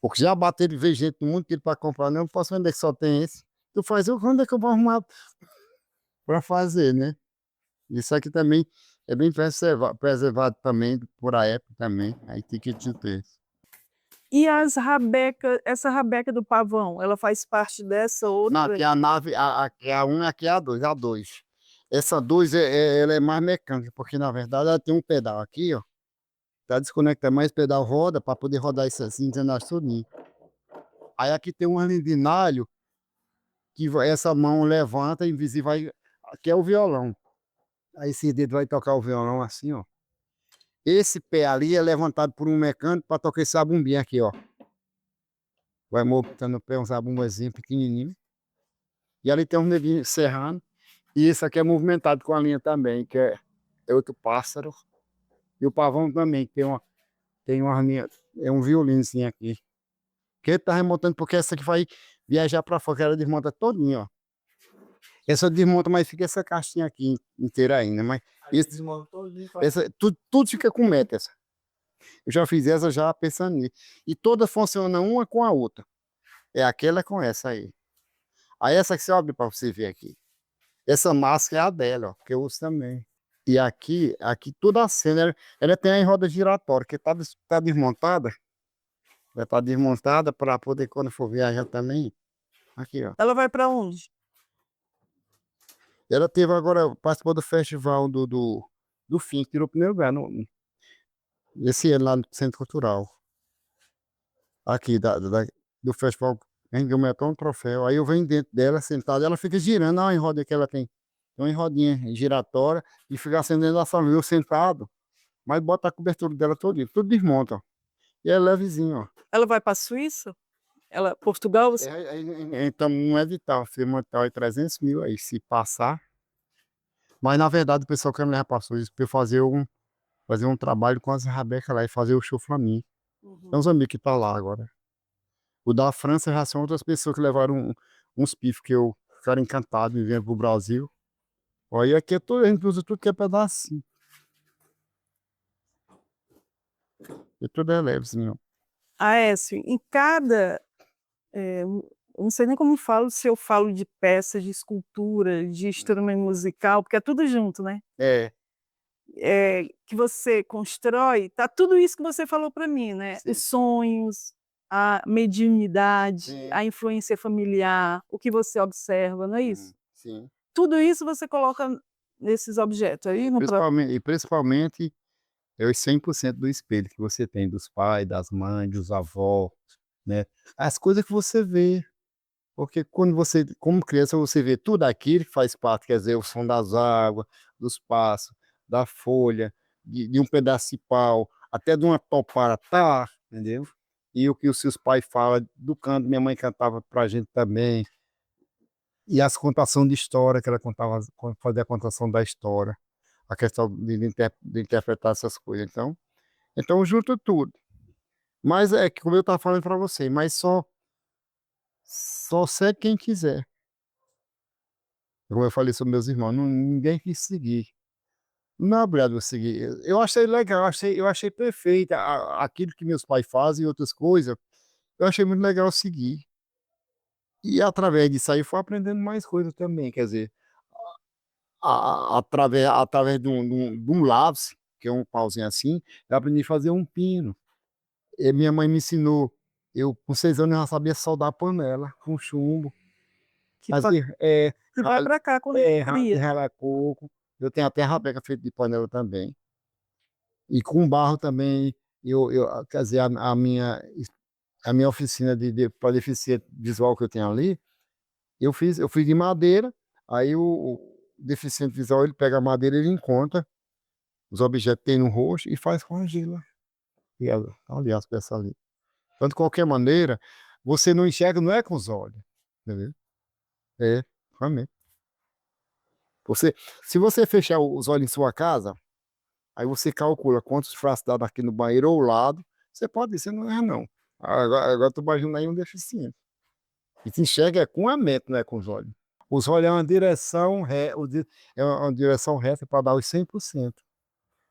Speaker 2: Porque já bateram, veio gente do mundo que para comprar, não posso vender que só tem esse. Tu faz, quando é que eu vou arrumar para fazer, né? Isso aqui também é bem preservado também, por a época também. Aí tem que ter.
Speaker 1: E as rabecas, essa rabeca do pavão, ela faz parte dessa
Speaker 2: Não,
Speaker 1: outra?
Speaker 2: aqui é a nave, aqui é a 1, aqui é a 2. Essa 2 ela é mais mecânica, porque na verdade ela tem um pedal aqui, ó. Tá desconectado, mais pedal roda para poder rodar isso assim, engrenagem tudinho. Aí aqui tem um alindinalho que essa mão levanta, invisível, vai, aqui é o violão. Aí esse dedo vai tocar o violão assim, ó. Esse pé ali é levantado por um mecânico para tocar essa bombinha aqui, ó. Vai montando o pé, um zabumbazinho pequenininho. E ali tem um neguinho serrano. E esse aqui é movimentado com a linha também, que é outro pássaro. E o pavão também, que tem uma linha, é um violinozinho aqui. Que ele tá remontando, porque essa aqui vai viajar para fora, que ela desmonta todinho, ó. Essa desmonta, mas fica essa caixinha aqui inteira ainda. Mas tudo fica com meta essa. Eu já fiz essa já pensando nisso. E todas funcionam uma com a outra. É aquela com essa aí. Aí essa que você abre para você ver aqui. Essa máscara é a dela, ó, que eu uso também. E aqui toda a cena, ela tem a roda giratória, que tá desmontada. Vai estar desmontada para poder, quando for viajar também. Aqui, ó.
Speaker 1: Ela vai para onde?
Speaker 2: Ela teve agora, participou do festival do FIM, que tirou o primeiro lugar esse ano lá no Centro Cultural. Aqui, do festival, a gente ganhou até um troféu. Aí eu venho dentro dela, sentada, ela fica girando, olha a rodinha que ela tem. Tem uma rodinha giratória e fica acendendo a sala, eu sentado, mas bota a cobertura dela todinha, tudo desmonta, ó. E é levezinho, ó.
Speaker 1: Ela vai para a Suíça? Ela, Portugal?
Speaker 2: Então, um edital, se montar 300 mil aí, se passar. Mas, na verdade, o pessoal quer me levar para isso para eu fazer um trabalho com as rabecas lá e fazer o show Flamengo. Tem uns amigos que tá lá agora. O da França já são outras pessoas que levaram uns pifes que eu ficaram encantados e vieram pro Brasil. Aí aqui é tudo, a gente usa tudo que é pedacinho. E tudo é levezinho.
Speaker 1: Aécio, em cada, eu não sei nem como falo, se eu falo de peça, de escultura, de instrumento musical, porque é tudo junto, né?
Speaker 2: É,
Speaker 1: Que você constrói, tá tudo isso que você falou para mim, né?
Speaker 2: sim,
Speaker 1: Os sonhos, a mediunidade,
Speaker 2: sim,
Speaker 1: a influência familiar, o que você observa, não é isso?
Speaker 2: sim.
Speaker 1: Tudo isso você coloca nesses objetos aí no
Speaker 2: Principalmente é os 100% do espelho que você tem dos pais, das mães, dos avós, né? As coisas que você vê. Porque quando você, como criança, você vê tudo aquilo que faz parte, quer dizer, o som das águas, dos pássaros, da folha, de um pedaço de pau, até de uma toparatá, entendeu? E o que os seus pais falam do canto, minha mãe cantava pra gente também. E as contações de história, que ela contava, fazia a contação da história, a questão de interpretar essas coisas. Então eu junto tudo. Mas é que, como eu estava falando para você, mas só segue quem quiser. Como eu falei sobre meus irmãos, ninguém quis seguir. Não é obrigado a seguir. Eu achei legal, eu achei perfeito aquilo que meus pais fazem e outras coisas. Eu achei muito legal seguir. E através disso aí eu fui aprendendo mais coisas também. Quer dizer, através de um lápis, que é um pauzinho assim, eu aprendi a fazer um pino. E minha mãe me ensinou. Eu, com 6 anos, eu já sabia soldar panela com chumbo.
Speaker 1: que,
Speaker 2: Fazer,
Speaker 1: que vai para cá quando cria.
Speaker 2: ralar coco. Eu tenho até rabeca feita de panela também. E com barro também, quer dizer, a minha oficina para deficiente visual que eu tenho ali, eu fiz de madeira. Aí o deficiente visual, ele pega a madeira, ele encontra os objetos que tem no rosto e faz com argila. E ali as peças ali. Então, de qualquer maneira, você não enxerga, não é com os olhos, entendeu? É, realmente. Se você fechar os olhos em sua casa, aí você calcula quantos frascos dá aqui no banheiro ou ao lado, você pode dizer, não é não. Agora tu imagina aí um deficiente. E se enxerga é com a mente, não é com os olhos. Os olhos é uma direção, é uma direção reta para dar os 100%.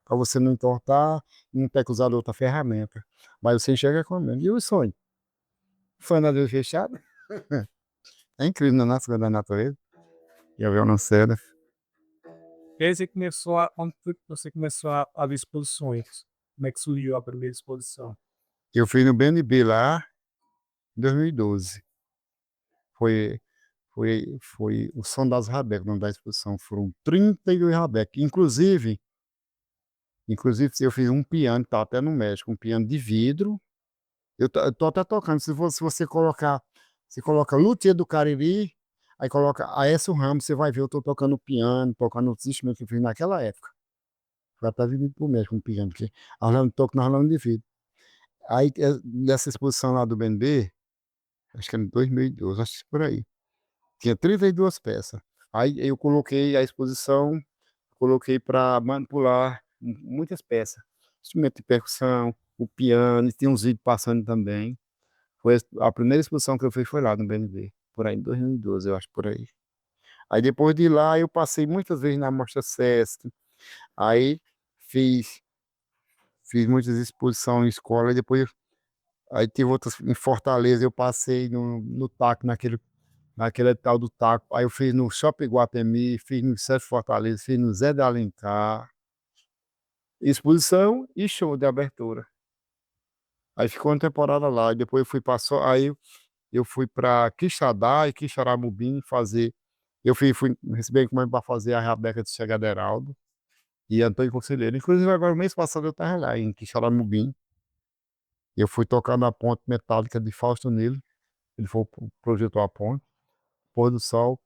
Speaker 2: Para você não entortar, não ter que usar outra ferramenta. Mas você enxerga com a mente. E o sonho? Foi na Deus fechado? É incrível, não é? Nas coisas da natureza. E eu não sei, né?
Speaker 3: E aí você começou quando foi que você começou a ver exposições? Como é que surgiu a primeira exposição?
Speaker 2: Eu fui no BNB lá em 2012. Foi, foi o som das rabecas, o nome da exposição. Foram 32 rabecas. Inclusive, eu fiz um piano, que tá até no México, um piano de vidro. Eu tô até tocando. Se você colocar, você coloca Luthier do Cariri, aí coloca Aécio Ramos, você vai ver eu tô tocando piano, tocando outros instrumentos que eu fiz naquela época. Já tá vindo pro México um piano, porque Orlando toco na Orlando de vidro. Aí, nessa exposição lá do BNB, acho que era em 2012, acho que por aí. Tinha 32 peças. Aí eu coloquei a exposição, coloquei para manipular muitas peças. Instrumento de percussão, o piano, e tinha uns vídeos passando também. Foi a primeira exposição que eu fiz foi lá no BNB, por aí em 2012, eu acho, por aí. Aí depois de lá eu passei muitas vezes na Mostra Sesc, aí fiz, fiz muitas exposições em escola, e depois aí tive outras em Fortaleza, eu passei no TAC, naquele tal do taco. Aí eu fiz no Shopping Guatemi, fiz no Sete Fortaleza, fiz no Zé de Alencar. Exposição e show de abertura. Aí ficou uma temporada lá, e depois eu fui para aí eu fui para Quixadá e Quixaramubim fazer. Eu fui receber encomenda para fazer a Rabeca de Chegada Heraldo e Antônio Conselheiro. Inclusive, agora, mês passado, eu estava lá em Quixaramubim. Eu fui tocar na ponte metálica de Fausto Nilo. Ele foi, projetou a ponte, pôr do sol,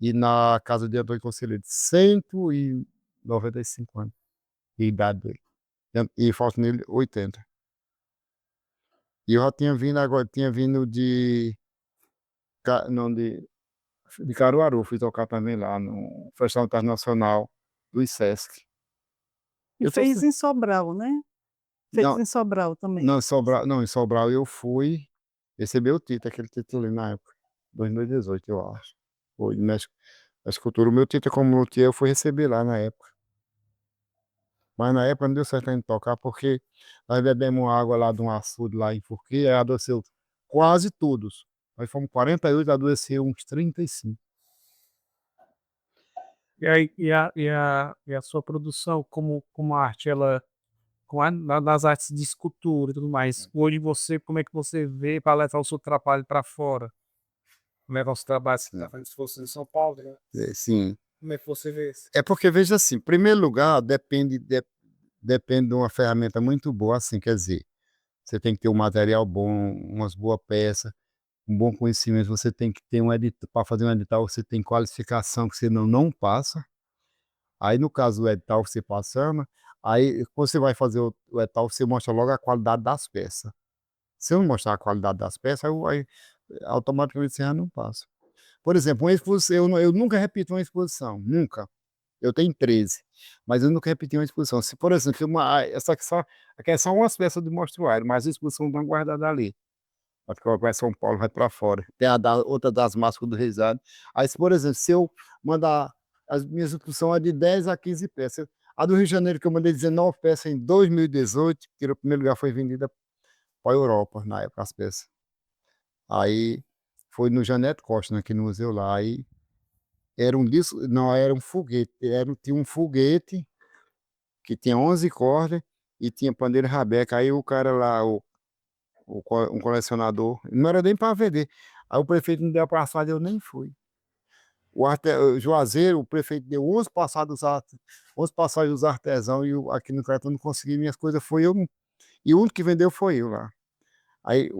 Speaker 2: e na casa de Antônio Conselheiro, de 195 anos de idade dele. E Fausto Nilo, 80. E eu já tinha vindo agora, tinha vindo não, de Caruaru, fui tocar também lá no Festival Internacional do Sesc.
Speaker 1: E
Speaker 2: Eu tô,
Speaker 1: fez em Sobral, né? Fez
Speaker 2: não,
Speaker 1: em Sobral também.
Speaker 2: não, em Sobral eu fui receber o título, aquele título ali na época, 2018, eu acho. Foi na escultura. O meu título como luthier eu fui receber lá na época. Mas na época não deu certo a gente tocar, porque nós bebemos água lá de um açude lá em Forquilha, aí adoeceu quase todos. Nós fomos 48, adoeceu uns 35.
Speaker 3: E aí, e a sua produção como arte, ela, nas artes de escultura e tudo mais, hoje você, como é que você vê para levar o seu trabalho para fora? Levar os trabalhos que você está fazendo, se fosse em São Paulo, né?
Speaker 2: Sim.
Speaker 3: Como é que você vê isso?
Speaker 2: É porque, veja assim, em primeiro lugar, depende de uma ferramenta muito boa, assim, quer dizer, você tem que ter um material bom, umas boas peças, um bom conhecimento, você tem que ter um edital, para fazer um edital, você tem qualificação que senão não passa. Aí, no caso do edital, você passando, aí, quando você vai fazer o edital, você mostra logo a qualidade das peças. Se eu não mostrar a qualidade das peças, aí automaticamente você já não passa. Por exemplo, uma exposição, eu nunca repito uma exposição, nunca. Eu tenho 13, mas eu nunca repeti uma exposição. Se, por exemplo, essa aqui é só umas peças do mostruário, mas a exposição está guardada ali. Acho que vai São Paulo, vai para fora. Tem outra das máscaras do Rezado. Aí, se, por exemplo, se eu mandar, as minhas exposições é de 10 a 15 peças. A do Rio de Janeiro, que eu mandei 19 peças em 2018, que no primeiro lugar foi vendida para a Europa, na época, as peças. Aí foi no Janete Costa, aqui no museu lá. Aí era um disco, não, era um foguete. Tinha um foguete que tinha 11 cordas e tinha pandeiro rabeca. Aí o cara lá, um colecionador, não era nem para vender. Aí o prefeito não deu a passagem, eu nem fui. O Juazeiro, o prefeito deu 11 passagens, 11 passagens dos artesãos, e aqui no cartão não consegui minhas coisas, foi eu. E o único que vendeu foi eu lá. Aí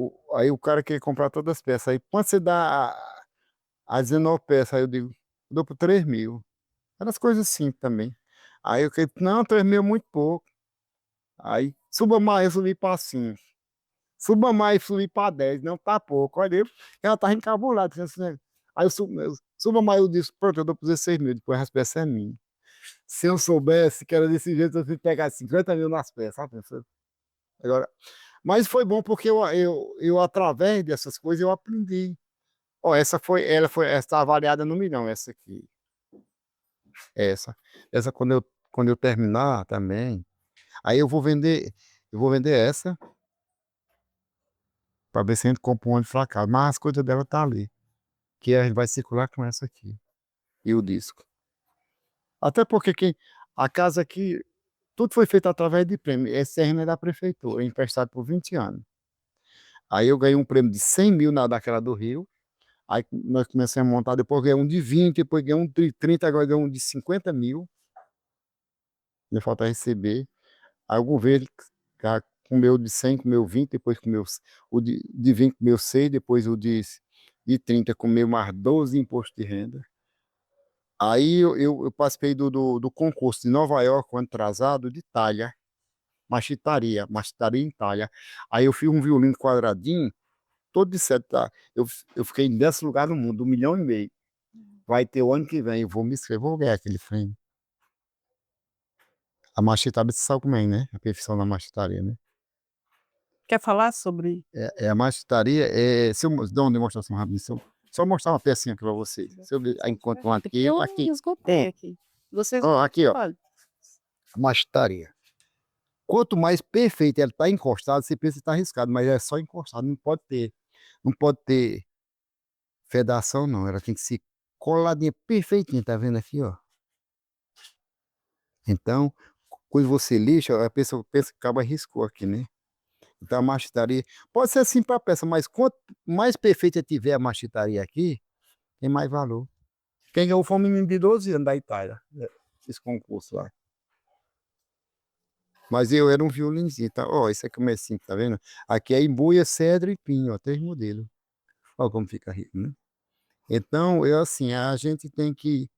Speaker 2: o cara queria comprar todas as peças. Aí quando você dá as 19 peças, aí eu digo, eu dou por 3 mil. Eram as coisas assim também. Aí eu falei, não, 3 mil é muito pouco. Aí, suba mais, eu subi para 5. Suba mais, eu subi para 10. Não, tá pouco. Olha, ela tava encabulada. Assim, né? Aí suba mais, eu disse, pronto, eu dou por 16 mil. Depois as peças é minha. Se eu soubesse que era desse jeito, eu ia pegar 50 mil nas peças. Sabe? Agora, mas foi bom porque eu, através dessas coisas, eu aprendi. Ó, essa está avaliada no milhão, essa aqui. Essa quando eu terminar também. Aí eu vou vender essa para ver se a gente compra um ônibus pra cá. Mas as coisas dela tá ali. Que a gente vai circular com essa aqui. E o disco. Até porque a casa aqui, tudo foi feito através de prêmio. Esse terreno é da prefeitura, emprestado por 20 anos. Aí eu ganhei um prêmio de 100 mil daquela do Rio. Aí nós começamos a montar, depois ganhei um de 20, depois ganhei um de 30, agora ganhei um de 50 mil. Me falta receber. Aí o governo comeu de 100, comeu 20, depois comeu o de 20, comeu 6, depois o de 30 comeu mais 12 impostos de renda. Aí eu participei do concurso de Nova York, ano atrasado, de talha, machitaria em talha. Aí eu fiz um violino quadradinho, todo de sete, tá? Eu fiquei em 10º lugar no mundo, 1,5 milhão. Vai ter o ano que vem, eu vou me inscrever, vou ganhar aquele prêmio. A machitaria, você sabe como é, né? A perfeição da machitaria, né?
Speaker 1: Quer falar sobre?
Speaker 2: A machitaria, se eu dar uma demonstração rápida, só eu mostrar uma pecinha aqui para você. Se eu encontro uma aqui,
Speaker 1: Eu
Speaker 2: aqui.
Speaker 1: esgotei aqui. Vocês,
Speaker 2: Ó, aqui, ó,
Speaker 1: olha,
Speaker 2: machitaria. Quanto mais perfeito ela está encostado, você pensa que está arriscado, mas é só encostado, não pode ter vedação não, ela tem que ser coladinha perfeitinha, tá vendo aqui, ó? Então, quando você lixa, a pessoa pensa que acaba riscou aqui, né? Então a machitaria pode ser assim para a peça, mas quanto mais perfeita tiver a machitaria aqui, tem mais valor. Quem ganhou foi um menino de 12 anos da Itália, esse concurso lá. Mas eu era um violinozinho, tá? Ó, esse aqui é o meu cinto, tá vendo? Aqui é embuia, cedro e pinho, ó, 3 modelos. Olha como fica rico, né? Então, eu assim, a gente tem que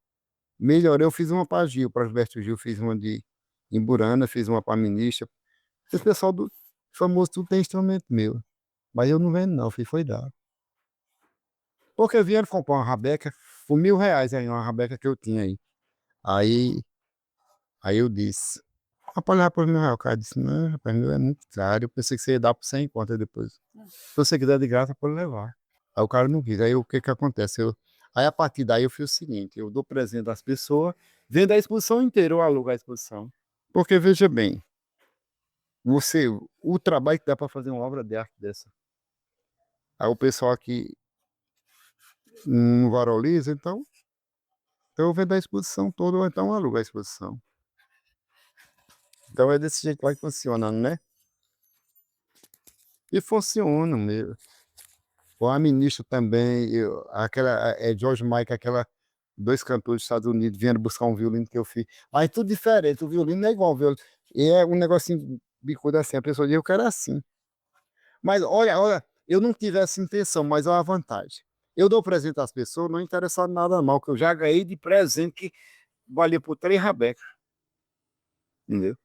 Speaker 2: melhorar. Eu fiz uma para Gil, para Gilberto Gil, fiz uma de Imburana, fiz uma para Ministra. Esse pessoal do famoso tudo tem instrumento meu. Mas eu não vendo não, foi dar. Porque vieram comprar uma rabeca por R$ 1.000 aí, uma rabeca que eu tinha aí. Aí, aí eu disse, rapaz, lá por R$ 1.000. O cara disse, não, rapaz, meu é muito caro. Eu pensei que você ia dar por 100 contas depois. Se você quiser de graça, pode levar. Aí o cara não quis. Aí o que que acontece? Aí a partir daí eu fiz o seguinte, eu dou presente às pessoas, vendo a exposição inteira, eu alugo a exposição. Porque veja bem, você, o trabalho que dá para fazer uma obra de arte dessa. Aí o pessoal aqui não valoriza, então eu vendo a exposição toda, ou então alugo a exposição. Então é desse jeito lá que funciona, né? E funciona mesmo. O A Ministro também, aquela, George Michael, aquela, 2 cantores dos Estados Unidos vieram buscar um violino que eu fiz. Mas tudo diferente, o violino não é igual ao violino. E é um negocinho bicudo assim, a pessoa diz, eu quero assim. Mas olha, eu não tive essa intenção, mas é uma vantagem. Eu dou presente às pessoas, não interessado em nada mal, que eu já ganhei de presente que valia por 3 rabecas, entendeu?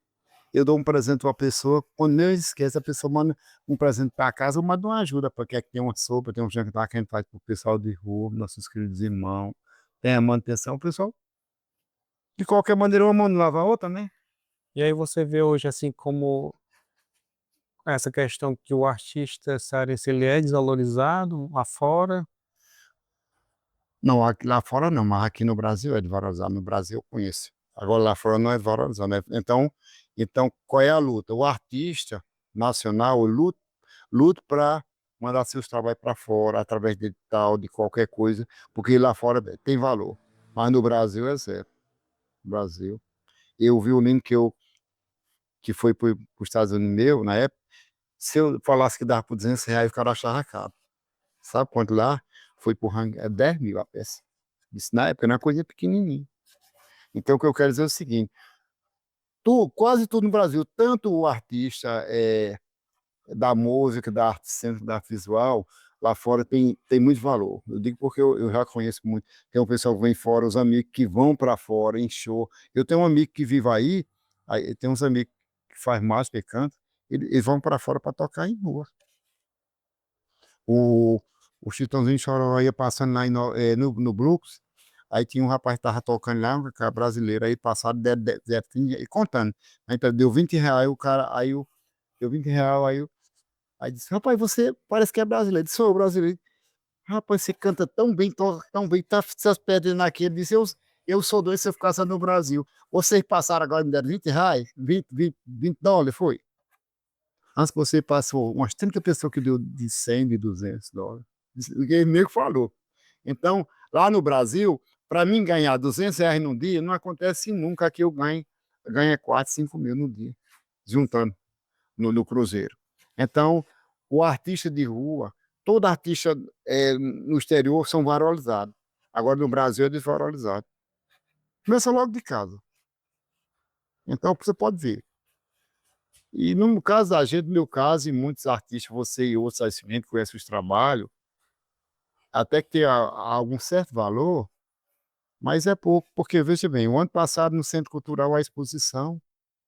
Speaker 2: Eu dou um presente para uma pessoa, quando eu esqueço, a pessoa manda um presente para casa, eu mando uma ajuda, porque aqui tem uma sopa, tem um jantar que a gente faz para o pessoal de rua, nossos queridos irmãos, tem a manutenção, o pessoal, de qualquer maneira, uma mão não lava a outra, né?
Speaker 3: E aí você vê hoje, assim, como essa questão que o artista cearense, ele é desvalorizado lá fora.
Speaker 2: Não, aqui, lá fora não, mas aqui no Brasil é desvalorizado, no Brasil eu conheço. Agora lá fora não é desvalorizado, né? Então, qual é a luta? O artista nacional luta para mandar seus trabalhos para fora, através de tal, de qualquer coisa, porque lá fora tem valor. Mas no Brasil é zero. No Brasil. Eu vi o violino que foi para os Estados Unidos meu, na época, se eu falasse que dava por R$ 200, o cara achava caro. Sabe quanto lá? Foi por 10 mil a peça. Isso na época era uma coisa pequenininha. Então o que eu quero dizer é o seguinte, quase tudo no Brasil, tanto o artista da música, da arte cênica, da arte visual, lá fora tem muito valor. Eu digo porque eu já conheço muito. Tem um pessoal que vem fora, os amigos que vão para fora em show. Eu tenho um amigo que vive aí tem uns amigos que faz máscara e canta, eles vão para fora para tocar em rua. O, o Chitãozinho Chororó ia passando lá no Brooks, aí tinha um rapaz que tava tocando lá, um cara brasileiro, aí passado, e contando. Aí então, deu R$ 20, o cara, deu R$ 20, aí disse, rapaz, você parece que é brasileiro. Eu disse, sou brasileiro. Rapaz, você canta tão bem, toca tão bem, tá essas pedras naquele. Ele disse, eu sou doido se eu ficasse no Brasil. Vocês passaram agora, me deram R$ 20, 20 dólares, foi? Antes que você passou umas 30 pessoas que deu de 100, de US$ 200. Ninguém nem falou. Então, lá no Brasil, para mim ganhar R$ 200 no dia, não acontece nunca que eu ganhe 4, 5 mil no dia, juntando no Cruzeiro. Então, o artista de rua, todo artista no exterior são valorizados. Agora no Brasil é desvalorizado. Começa logo de casa. Então, você pode ver. E no caso da gente, no meu caso, e muitos artistas, você e outros que conhecem os trabalhos, até que tem algum certo valor, mas é pouco, porque veja bem, o ano passado no Centro Cultural a exposição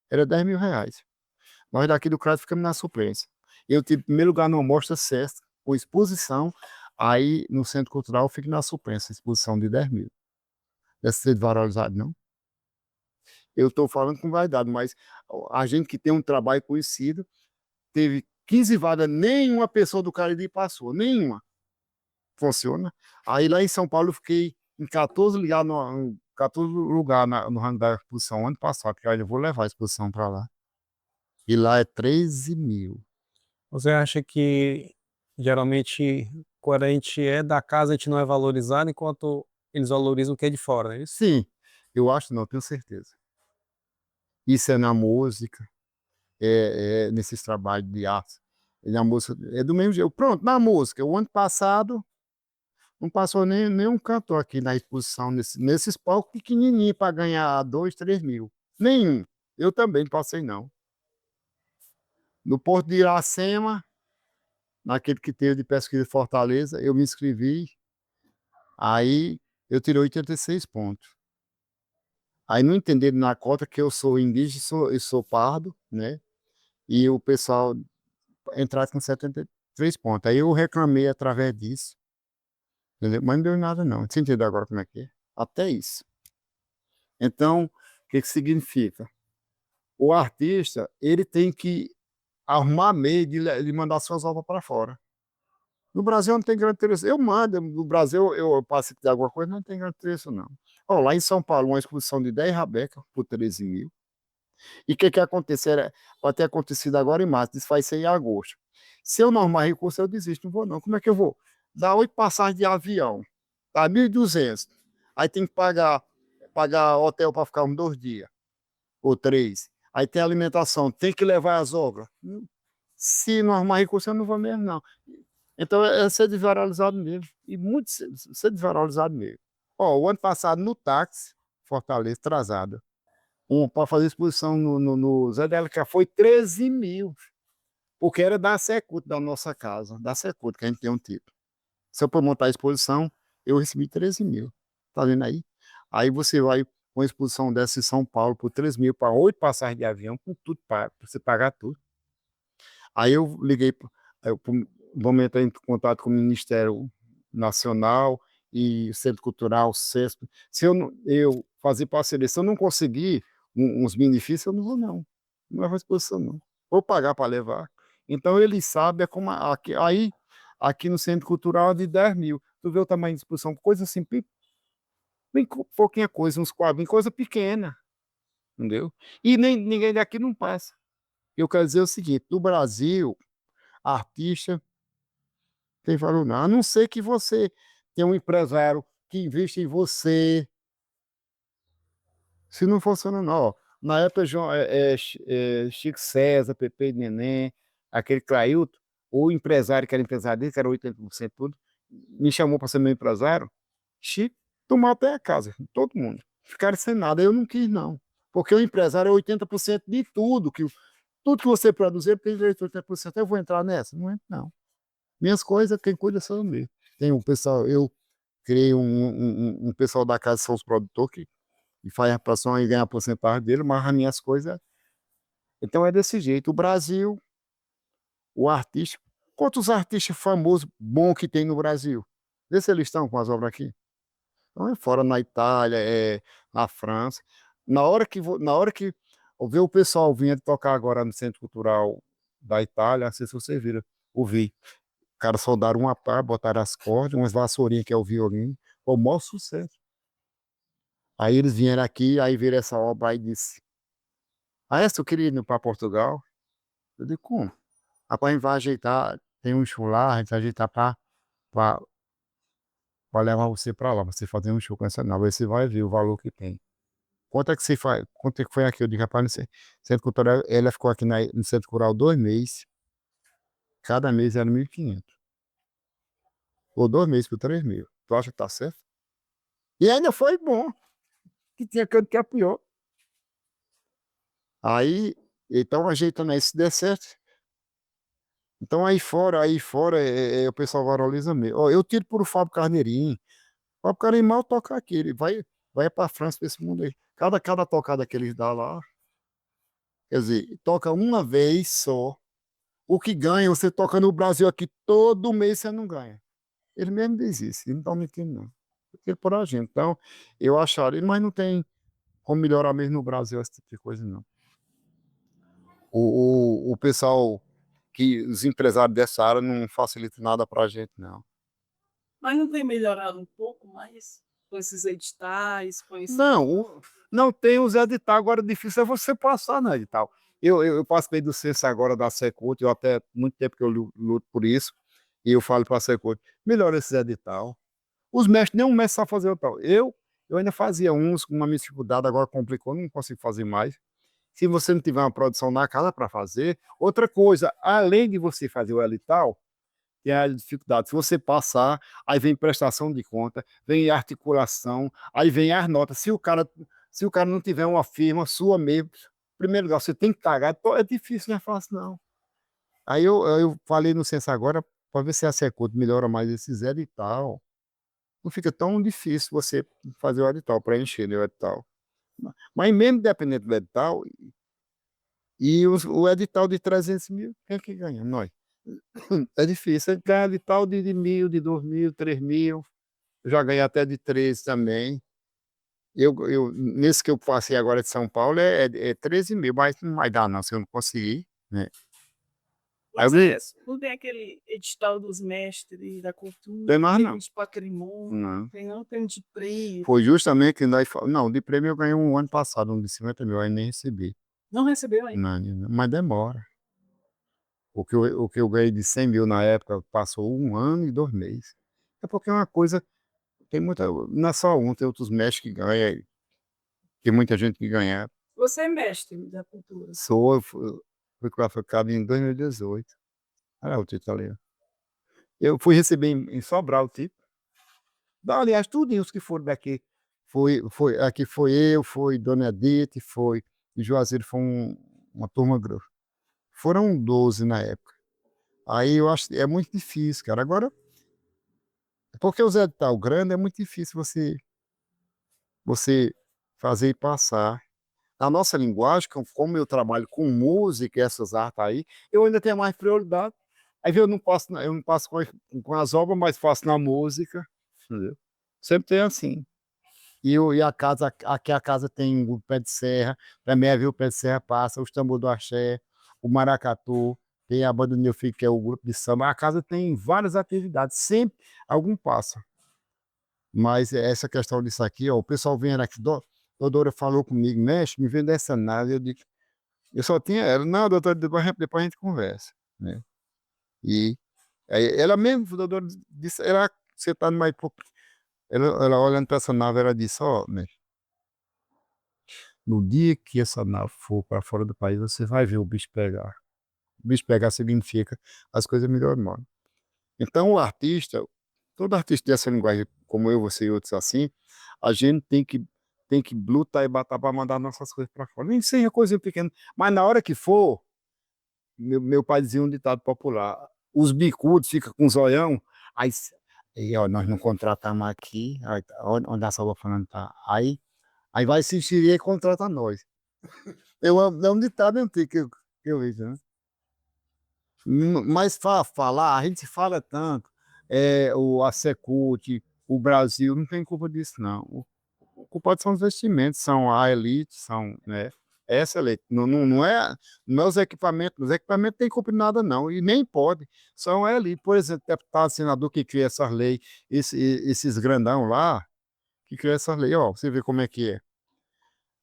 Speaker 2: era R$ 10.000. Nós daqui do CRAS ficamos na suplência. Eu tive primeiro lugar numa mostra CEST, com exposição, aí no Centro Cultural eu fico na suplência, exposição de 10 mil. Deve ser valorizado, não? Eu estou falando com vaidade, mas a gente que tem um trabalho conhecido, teve 15 vagas, nenhuma pessoa do Cariri passou, nenhuma. Funciona. Aí lá em São Paulo eu fiquei em 14 lugares no ranking da exposição ano passado, que aí eu vou levar a exposição para lá. E lá é 13 mil.
Speaker 3: Você acha que geralmente quando a gente é da casa, a gente não é valorizado, enquanto eles valorizam o que é de fora, não é isso?
Speaker 2: Sim, eu acho não, tenho certeza. Isso é na música, nesses trabalhos de arte. Na música, é do mesmo jeito. Pronto, na música, o ano passado não passou nenhum cantor aqui na exposição, nesses palcos pequenininhos para ganhar 2, 3 mil. Nenhum. Eu também não passei, não. No Porto de Iracema, naquele que teve de pesquisa de Fortaleza, eu me inscrevi, aí eu tirei 86 pontos. Aí não entenderam na cota que eu sou indígena e sou pardo, né? E o pessoal entrasse com 73 pontos. Aí eu reclamei através disso, entendeu? Mas não deu nada não. Você entendeu agora como é que é? Até isso. Então, o que que significa? O artista, ele tem que arrumar meio de mandar suas obras para fora. No Brasil não tem grande interesse. Eu mando, no Brasil eu passo de alguma coisa, não tem grande interesse não. Ó, lá em São Paulo, uma exposição de 10 rabecas por 13 mil. E o que que aconteceu? Pode ter acontecido agora em março, isso vai ser em agosto. Se eu não arrumar recurso, eu desisto, não vou não. Como é que eu vou? Dá 8 passagens de avião, tá 1.200. Aí tem que pagar hotel para ficar uns 2 dias, ou 3. Aí tem alimentação, tem que levar as obras. Se não arrumar recurso, eu não vou mesmo, não. Então é ser desvalorizado mesmo. E muito ser desvalorizado mesmo. Ó, o ano passado, no táxi, Fortaleza, atrasado. Para fazer exposição no Zé Delicá foi 13 mil. Porque era da Secult, da nossa casa, da Secult, que a gente tem um tipo. Se eu for montar a exposição, eu recebi 13 mil. Tá vendo aí? Aí você vai com uma exposição dessa em São Paulo por 3 mil para 8 passagens de avião, com tudo pago, para você pagar tudo. Aí eu liguei, vamos entrar em contato com o Ministério Nacional e o Centro Cultural, o CESP. Se eu fazer parceria, se eu não conseguir uns benefícios, eu não vou não. Não levo à exposição não. Vou pagar para levar. Então ele sabe, é como aqui no Centro Cultural é de 10 mil. Tu vê o tamanho de exposição, coisa assim, bem pouquinha coisa, uns quadros, coisa pequena, entendeu? E nem ninguém daqui não passa. Eu quero dizer o seguinte, no Brasil, artista tem valor não. A não ser que você tenha um empresário que investe em você. Se não funciona, não. Ó, na época, Chico César, Pepe Neném, aquele Clailton, o empresário que era empresário dele, que era 80% tudo, me chamou para ser meu empresário. Chico tomou até a casa, todo mundo. Ficaram sem nada. Eu não quis, não. Porque o empresário é 80% de tudo. Tudo que você produzir tem direito a 80%. Eu vou entrar nessa? Não entro, não. Minhas coisas, quem cuida sou eu mesmo. Tem um pessoal, eu criei um pessoal da casa, são os produtores, que faz a produção e ganha a porcentagem dele, mas as minhas coisas. Então é desse jeito. O Brasil, o artista. Quantos artistas famosos, bons que tem no Brasil? Vê se eles estão com as obras aqui. Então é fora na Itália, na França. Na hora que eu ver o pessoal vindo tocar agora no Centro Cultural da Itália, não sei se você viram, ouvi. O cara soldaram uma pá, botaram as cordas, umas vassourinhas que é o violino, foi o maior sucesso. Aí eles vieram aqui, aí viram essa obra aí e disse: Ah, essa eu queria ir para Portugal. Eu digo, como? Rapaz, a gente vai ajeitar, tem um show lá, a gente vai ajeitar para levar você para lá, você fazer um show com essa nave, aí você vai ver o valor que tem. Quanto é que você faz? Quanto é que foi aqui? Eu digo, rapaz, não sei. Centro Cultural, ela ficou aqui no Centro Cultural 2 meses, cada mês era 1.500. Ou 2 meses por 3 mil. Tu acha que tá certo? E ainda foi bom, que tinha canto que é pior. Aí, então ajeitando aí, se der certo. Então aí fora o pessoal valoriza mesmo. Ó, eu tiro por o Fábio Carneirinho. O Fábio Carneirinho mal toca aqui, ele vai para França, para esse mundo aí. Cada tocada que eles dão lá, quer dizer, toca uma vez só. O que ganha, você toca no Brasil aqui, todo mês você não ganha. Ele mesmo diz isso, ele não está mentindo, não. Ele por a gente. Então, eu acharia, mas não tem como melhorar mesmo no Brasil esse tipo de coisa, não. O pessoal, os empresários dessa área não facilitam nada para a gente, não.
Speaker 1: Mas não tem melhorado um pouco mais com esses editais, com esse...
Speaker 2: Não, não tem os editais, agora o difícil é você passar no edital. Eu participei do censo agora da Secult, eu até muito tempo que eu luto por isso, E eu falo para a Secult, melhora esses edital. Os mestres, nenhum mestre sabe fazer o tal. Eu ainda fazia uns com uma minha dificuldade, agora complicou, não consigo fazer mais. Se você não tiver uma produção na casa para fazer, outra coisa, além de você fazer o edital, tem a dificuldade. Se você passar, aí vem prestação de conta, vem articulação, aí vem as notas. Se o cara não tiver uma firma sua mesmo, em primeiro lugar, você tem que pagar, é difícil, não é fácil, não. Aí eu falei no Censo agora, para ver se a Secult melhora mais esses edital. Não fica tão difícil você fazer o edital, preencher, né, o edital. Mas mesmo dependendo do edital, e o edital de 300 mil, quem é que ganha? Nós. É difícil. Ganhar edital de 1.000, de 2.000, 3.000. Eu já ganhei até de 13 também. Nesse que eu passei agora de São Paulo é 13 mil, mas não vai dar não, se eu não conseguir, né? Aí eu ganhei.
Speaker 1: Não tem aquele edital dos mestres da cultura,
Speaker 2: Tem mais não.
Speaker 1: de patrimônio,
Speaker 2: Não.
Speaker 1: tem de prêmio.
Speaker 2: Foi justamente que nós. Não, de prêmio eu ganhei um ano passado, um de 50 mil, aí nem recebi.
Speaker 1: Não recebeu ainda?
Speaker 2: Não, mas demora. O que eu ganhei de 100 mil na época passou 1 ano e 2 meses. É porque é uma coisa. Tem muita. Não é só um, tem outros mestres que ganham. Tem muita gente que ganha.
Speaker 1: Você é mestre da cultura.
Speaker 2: Fui classificado em 2018. Olha o título ali. Eu fui receber em Sobral o título. Aliás, tudo os que foram daqui. Aqui foi eu, foi Dona Edith, foi Juazeiro, foi uma turma grande. Foram 12 na época. Aí eu acho que é muito difícil, cara. Agora, porque o Zé de Tal grande é muito difícil você fazer e passar. Na nossa linguagem, como eu trabalho com música e essas artes aí, eu ainda tenho mais prioridade. Aí eu não passo com as obras, mas faço na música, entendeu? Sempre tem assim. E a casa, aqui a casa tem o pé de serra, também é ver o pé de serra passa, os tambor do axé, o maracatu, tem a banda do meu filho, que é o grupo de samba. A casa tem várias atividades, sempre algum passa. Mas essa questão disso aqui, ó, o pessoal vem aqui, doutora falou comigo, mexe, me vende essa nave, eu digo, eu só tinha ela, não, doutora, depois a gente conversa, né? E aí, ela mesmo, doutora, disse, você tá numa época, ela olhando para essa nave, ela disse, ó, mexe, no dia que essa nave for para fora do país, você vai ver o bicho pegar. O bicho pegar significa as coisas melhoram. Então, todo artista dessa linguagem, como eu, você e outros assim, a gente tem que lutar e batalhar para mandar nossas coisas para fora. Nem seja coisa pequena, mas na hora que for, meu pai dizia um ditado popular: os bicudos ficam com zoião, aí ó, nós não contratamos aqui, aí, onde a Salva falando tá, aí vai se enxerir e contrata nós. É um ditado antigo que eu vejo, né? Mas falar, a gente fala tanto, a Secult, o Brasil, não tem culpa disso, não. O culpado são os investimentos, são a elite, são, né? Essa elite. Não é os equipamentos não têm culpa de nada, não, e nem pode. São a elite. Por exemplo, deputado, senador que cria essas leis, esses grandão lá, que cria essas leis, ó, você vê como é que é.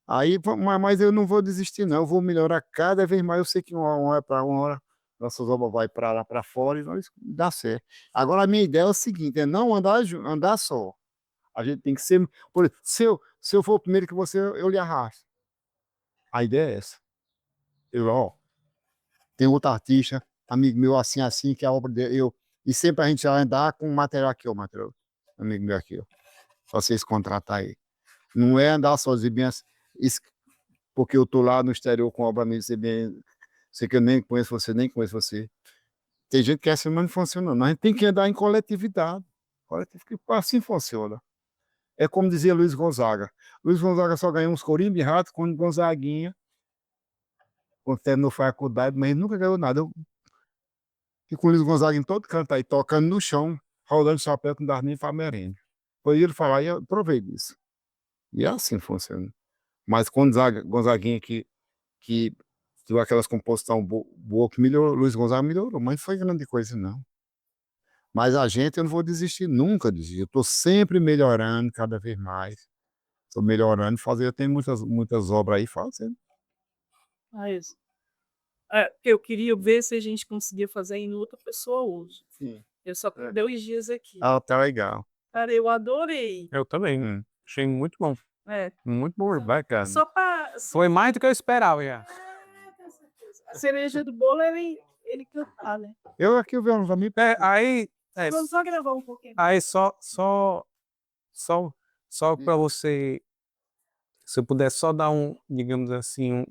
Speaker 2: Aí, mas eu não vou desistir, não. Eu vou melhorar cada vez mais. Eu sei que uma hora nossas obras vai para lá para fora e nós dá certo. Agora, a minha ideia é o seguinte: é não andar só. A gente tem que ser. Por exemplo, se eu for o primeiro que você, eu lhe arrasto. A ideia é essa. Ó, tem outro artista, amigo meu, assim, assim, que a obra dele. E sempre a gente vai andar com o material aqui, ó, material. Amigo meu aqui, ó. Pra vocês contratar aí. Não é andar sozinho, bem assim, porque eu tô lá no exterior com a obra minha, sei que eu nem conheço você, nem conheço você. Tem gente que é assim, mas não funciona não. A gente tem que andar em coletividade. Assim funciona. É como dizia Luiz Gonzaga. Luiz Gonzaga só ganhou uns corinhos de rato com Gonzaguinha, quando terminou faculdade, mas ele nunca ganhou nada. Eu fico com o Luiz Gonzaga em todo canto aí, tocando no chão, rolando chapéu com Darninho e Famerengue. Foi ele falar e eu provei disso. E é assim funciona. Mas com Gonzaguinha que deu aquelas composições boas que melhorou, Luiz Gonzaga melhorou, mas não foi grande coisa, não. Mas a gente, eu não vou desistir nunca, eu estou sempre melhorando cada vez mais. Estou melhorando, eu tenho muitas obras aí fazendo.
Speaker 1: Ah, isso. Eu queria ver se a gente conseguia fazer em outra pessoa hoje.
Speaker 2: Sim.
Speaker 1: Eu só tenho 2 dias aqui.
Speaker 2: Ah, tá legal.
Speaker 1: Cara, eu adorei.
Speaker 3: Eu também. Achei muito bom.
Speaker 1: É.
Speaker 3: Muito bom, bacana.
Speaker 1: Só pra
Speaker 3: Foi mais do que eu esperava já.
Speaker 1: a cereja do bolo ele cantar, né.
Speaker 2: Eu aqui eu vi uns amigos.
Speaker 1: Vamos só gravar um pouquinho.
Speaker 3: Aí só para você, se eu puder só dar digamos assim,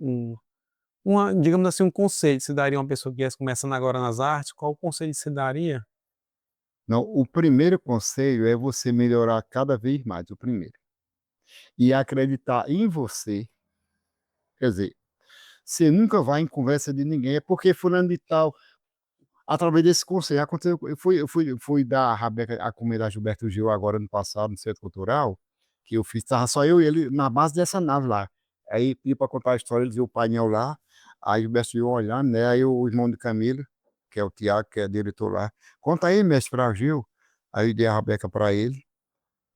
Speaker 3: digamos assim, um conselho, você daria a uma pessoa que estivesse começando agora nas artes, qual o conselho você daria?
Speaker 2: Não, o primeiro conselho é você melhorar cada vez mais, o primeiro. E acreditar em você. Quer dizer, você nunca vai em conversa de ninguém, é porque fulano de tal, através desse conselho, aconteceu, eu fui dar a Rabeca a comer da Gilberto Gil agora no passado, no Centro Cultural, que eu fiz, estava só eu e ele na base dessa nave lá. Aí pedi para contar a história, eles viu o painel lá, aí Gilberto Gil olhando, né, aí o irmão de Camila, que é o Tiago, que é diretor lá, conta aí, mestre, para Gil. Aí eu dei a Rabeca para ele,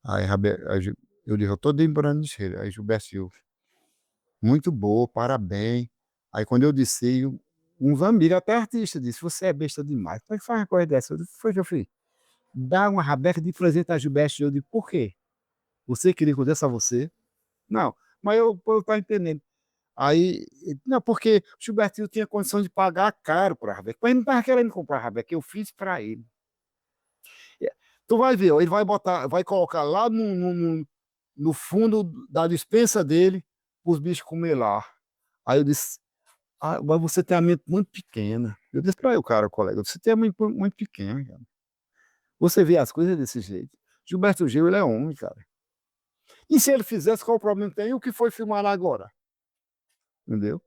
Speaker 2: aí, eu disse, eu tô lembrando disso, aí Gilberto Gil, muito boa, parabéns. Aí quando eu disse, uns amigos, até artista, disse: "Você é besta demais, como é que faz uma coisa dessa?" Eu disse: "Foi, meu filho, dá uma rabeca de presente a Gilberto." Eu digo: "Por quê? Você queria que eu desse a você?" "Não, mas eu estou entendendo." Aí, não, porque o Gilbertinho tinha condição de pagar caro por a rabeca, mas ele não estava querendo comprar a rabeca, eu fiz para ele. Tu vai ver, ó, ele vai botar, vai colocar lá no fundo da despensa dele, os bichos comer lá. Aí eu disse: "Ah, mas você tem a mente muito pequena." Eu disse para o cara, o colega: "Você tem a mente muito pequena, cara. Você vê as coisas desse jeito." Gilberto Gil, ele é homem, cara. E se ele fizesse, qual o problema que tem? E o que foi filmado agora? Entendeu?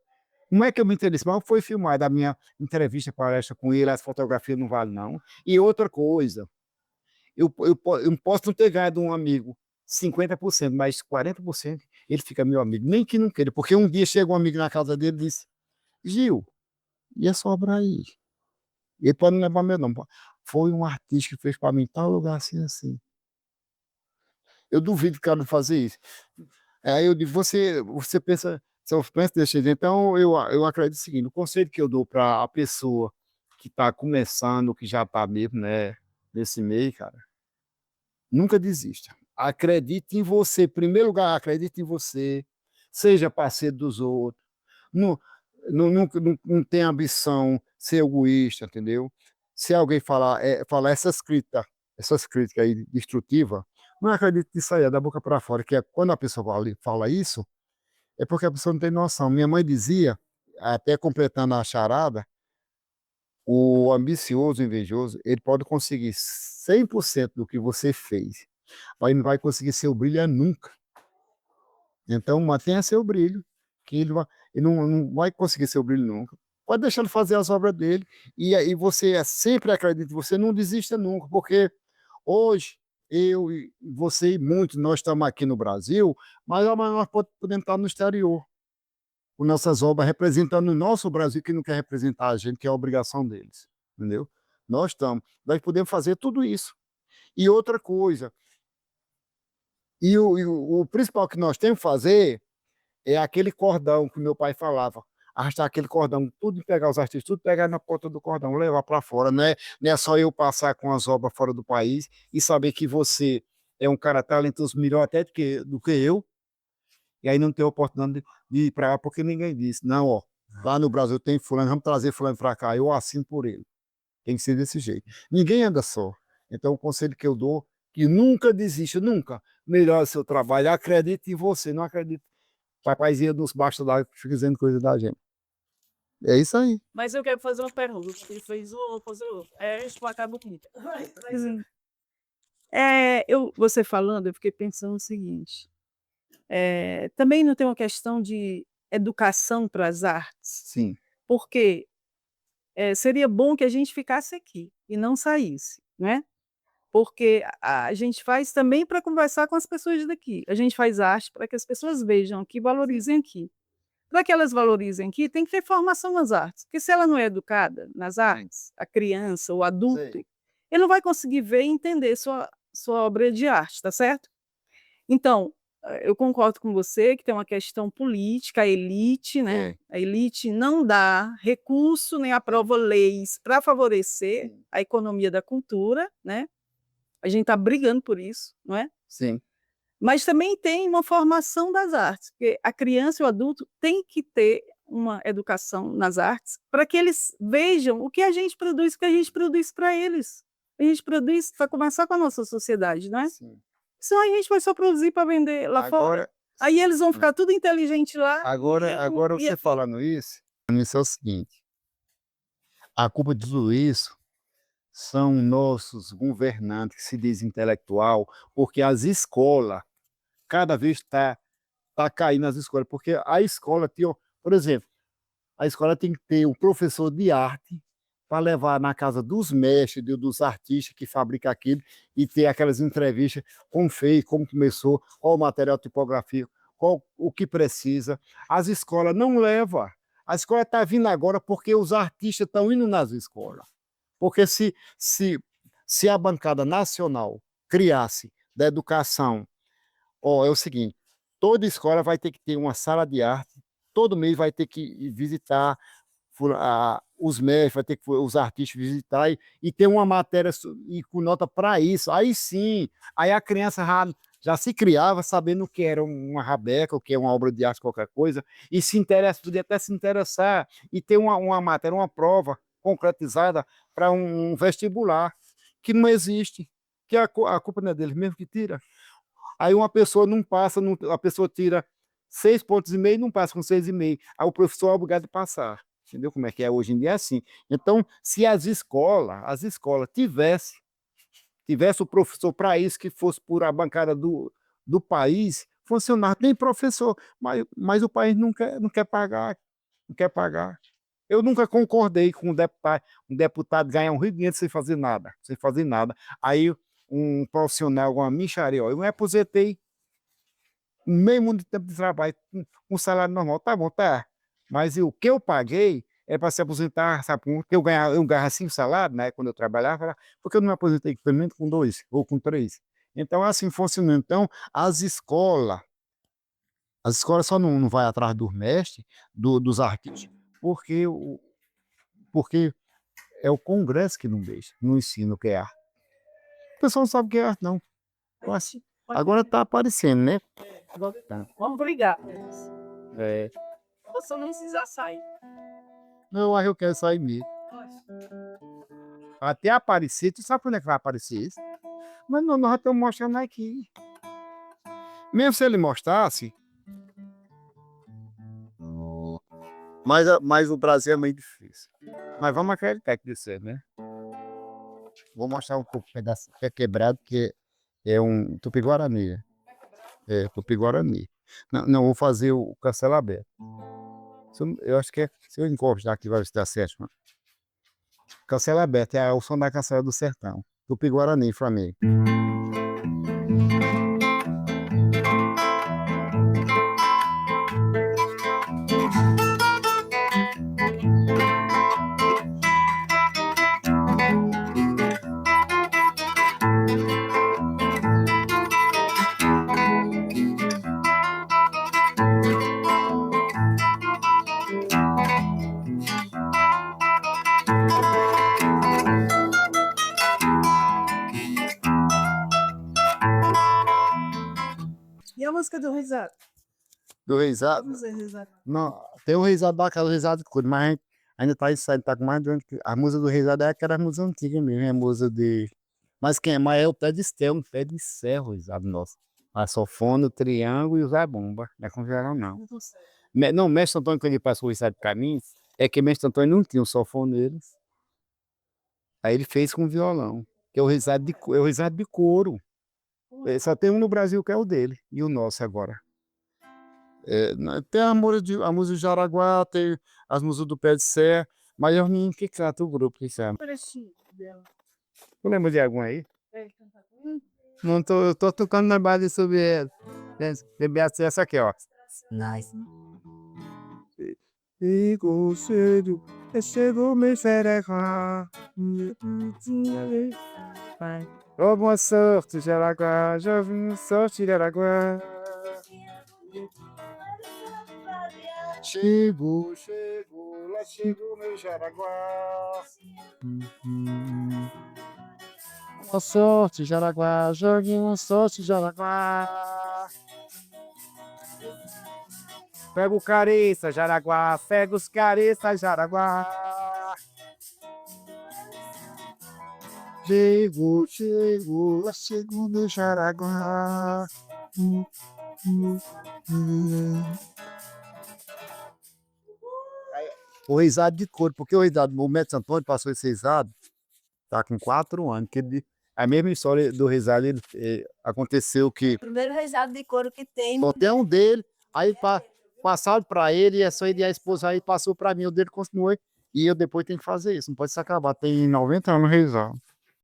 Speaker 2: Não é que eu me interesse, mas foi filmado a minha entrevista, palestra com ele, as fotografias não valem não. E outra coisa, eu não posso não ter ganhado um amigo 50%, mas 40% ele fica meu amigo, nem que não queira, porque um dia chega um amigo na casa dele e disse: "Gil, e essa obra aí?" Ele pode não levar meu nome. "Foi um artista que fez para mim em tal lugar, assim, assim." Eu duvido o cara não fazer isso. Aí eu digo: "Você pensa, você pensa desse jeito?" Então eu acredito o seguinte, o conselho que eu dou para a pessoa que está começando, que já está mesmo, né, nesse meio, cara, nunca desista. Acredite em você, em primeiro lugar, acredite em você, seja parceiro dos outros, não não tenha ambição, ser egoísta, entendeu? Se alguém falar essas críticas aí destrutiva, não acredite nisso aí, é da boca para fora, que é quando a pessoa fala isso, é porque a pessoa não tem noção. Minha mãe dizia, até completando a charada, o ambicioso, o invejoso, ele pode conseguir 100% do que você fez, mas não vai conseguir seu brilho nunca. Então mantenha seu brilho, que ele não vai conseguir seu brilho nunca. Pode deixar ele fazer as obras dele, e aí você sempre acredite, você não desista nunca, porque hoje eu e você e muitos, nós estamos aqui no Brasil, mas amanhã nós podemos estar no exterior, com nossas obras representando o nosso Brasil, que não quer representar a gente, que é a obrigação deles, entendeu? Nós podemos fazer tudo isso. E outra coisa, o principal que nós temos que fazer é aquele cordão que meu pai falava, arrastar aquele cordão, tudo, pegar os artistas, tudo pegar na ponta do cordão, levar para fora, não é só eu passar com as obras fora do país e saber que você é um cara talentoso, melhor até do que eu, e aí não ter oportunidade de ir para lá, porque ninguém disse: "Não, ó, lá no Brasil tem fulano, vamos trazer fulano para cá, eu assino por ele." Tem que ser desse jeito. Ninguém anda só. Então o conselho que eu dou, que nunca desista, nunca. Melhore o seu trabalho, acredite em você, não acredite papaizinho nos baixos da água que fica dizendo coisa da gente. É isso aí.
Speaker 1: Mas eu quero fazer uma pergunta, ele fez uma, vou fazer outra. A gente acaba aqui. Você falando, eu fiquei pensando o seguinte, também não tem uma questão de educação para as artes?
Speaker 2: Sim.
Speaker 1: Porque, seria bom que a gente ficasse aqui e não saísse, né? Porque a gente faz também para conversar com as pessoas daqui. A gente faz arte para que as pessoas vejam aqui, valorizem aqui. Para que elas valorizem aqui, tem que ter formação nas artes, porque se ela não é educada nas artes, a criança, o adulto,
Speaker 2: Sei.
Speaker 1: ele não vai conseguir ver e entender sua obra de arte, tá certo? Então, eu concordo com você que tem uma questão política, a elite, né,
Speaker 2: É.
Speaker 1: a elite não dá recurso nem aprova leis para favorecer
Speaker 2: Sim.
Speaker 1: a economia da cultura, né, a gente está brigando por isso, não é?
Speaker 2: Sim.
Speaker 1: Mas também tem uma formação das artes, porque a criança e o adulto têm que ter uma educação nas artes para que eles vejam o que a gente produz, o que a gente produz para eles. A gente produz para conversar com a nossa sociedade, não é?
Speaker 2: Sim.
Speaker 1: Senão a gente vai só produzir para vender lá fora.
Speaker 2: Agora
Speaker 1: Aí eles vão ficar tudo inteligente lá
Speaker 2: agora
Speaker 1: e
Speaker 2: você falando isso é o seguinte, a culpa de tudo isso são nossos governantes que se dizem intelectual, porque as escolas cada vez tá caindo as escolas, porque a escola tem, por exemplo, a escola tem que ter um professor de arte para levar na casa dos mestres, dos artistas que fabricam aquilo e ter aquelas entrevistas, como fez, como começou, qual o material tipográfico, qual o que precisa. As escolas não levam. A escola está vindo agora porque os artistas estão indo nas escolas. Porque se a bancada nacional criasse da educação, é o seguinte, toda escola vai ter que ter uma sala de arte, todo mês vai ter que visitar os mestres, vai ter que os artistas visitar e ter uma matéria e com nota para isso. Aí sim, aí a criança já se criava sabendo o que era uma rabeca, o que é uma obra de arte, qualquer coisa, e se interessa, podia até se interessar e ter uma matéria, uma prova concretizada para um vestibular, que não existe, que a culpa não é deles mesmo que tira. Aí uma pessoa não passa, a pessoa tira 6,5 pontos e não passa com 6,5. Aí o professor é obrigado a passar. Entendeu como é que é? Hoje em dia é assim. Então, se as escolas tivesse o professor para isso, que fosse por a bancada do país, funcionar, tem professor, mas o país não quer pagar, não quer pagar. Eu nunca concordei com um deputado ganhar um rio de dinheiro sem fazer nada, sem fazer nada. Aí um profissional, uma mixaria, ó, eu me aposentei meio mundo de tempo de trabalho, com salário normal, tá bom, tá. Mas o que eu paguei é para se aposentar, sabe? Porque eu ganhava 5 salários, né? Quando eu trabalhava, porque eu não me aposentei pelo menos com 2 ou com 3. Então, é assim funciona. Então, as escolas só não vai atrás dos mestres, dos artistas, porque é o Congresso que não deixa, não ensina o que é arte. O pessoal não sabe o que é arte, não. Então, assim, agora está aparecendo, né?
Speaker 1: agora
Speaker 2: Tá.
Speaker 1: vamos brigar.
Speaker 2: É.
Speaker 1: Você não precisa sair.
Speaker 2: Não, aí eu quero sair mesmo. Até aparecer, tu sabe quando é que vai aparecer isso? Mas não, nós já estamos mostrando aqui. Mesmo se ele mostrasse, mas o Brasil é meio difícil. Mas vamos acreditar que disse, né? Vou mostrar um pouco, pedaço que é quebrado, que é um tupi-guarani. É, tupi-guarani. Não, não, vou fazer o cancelo aberto. Eu acho que se eu encostar aqui vai ver se dá certo, mano. Cancela aberto, é o som da cancela do sertão. Tupi-guarani, Flamengo.
Speaker 1: E a música do Risado?
Speaker 2: Do Reisado.
Speaker 1: Vamos ver, Risado.
Speaker 2: Não, tem o Reisado daquela Reisado de coisa, mas ainda tá isso aí, tá com mais de que a música do Reisado é aquela música antiga mesmo, é a música de. Mas quem é? Mas é o pé de serra, um pé de serra, o Reisado nosso. A sofona, o triângulo e o Zé Bomba. Não é com geral, não. Não, Mestre Antônio, quando ele passou o Reisado pra mim, é que Mestre Antônio não tinha o sofoneiro. Aí ele fez com violão, que é o Reisado de couro. Só tem um no Brasil que é o dele, e o nosso agora. Tem a música de Jaraguá, tem as músicas do Pé de Serra, mas eu não que canta o grupo, que sabe?
Speaker 1: Trechinho dela.
Speaker 2: Tu lembra de algum aí?
Speaker 1: É, cantar.
Speaker 2: Não tô, eu tô tocando na base sobre ela. Essa aqui, ó.
Speaker 1: Nice.
Speaker 2: E conselho, chegou me xereca. Oh, boa sorte, Jaraguá, já vim sorte, Jaraguá. Chegou, chegou, lá chegou meu Jaraguá. Boa sorte, Jaraguá, jogue uma sorte, Jaraguá. Pega o careça, Jaraguá, pega os careças, Jaraguá. Chegou, chegou, lá chegou meu Jaraguá. O risado de couro, porque o risado, o Médico Antônio passou esse risado, tá com 4 anos, que ele, a mesma história do risado, aconteceu que
Speaker 4: Primeiro rezado de couro que tem.
Speaker 2: só tem um dele, aí passaram para ele, e é só ele e a esposa aí passou para mim, o dele continuou, e eu depois tenho que fazer isso, não pode se acabar, tem 90 anos o risado.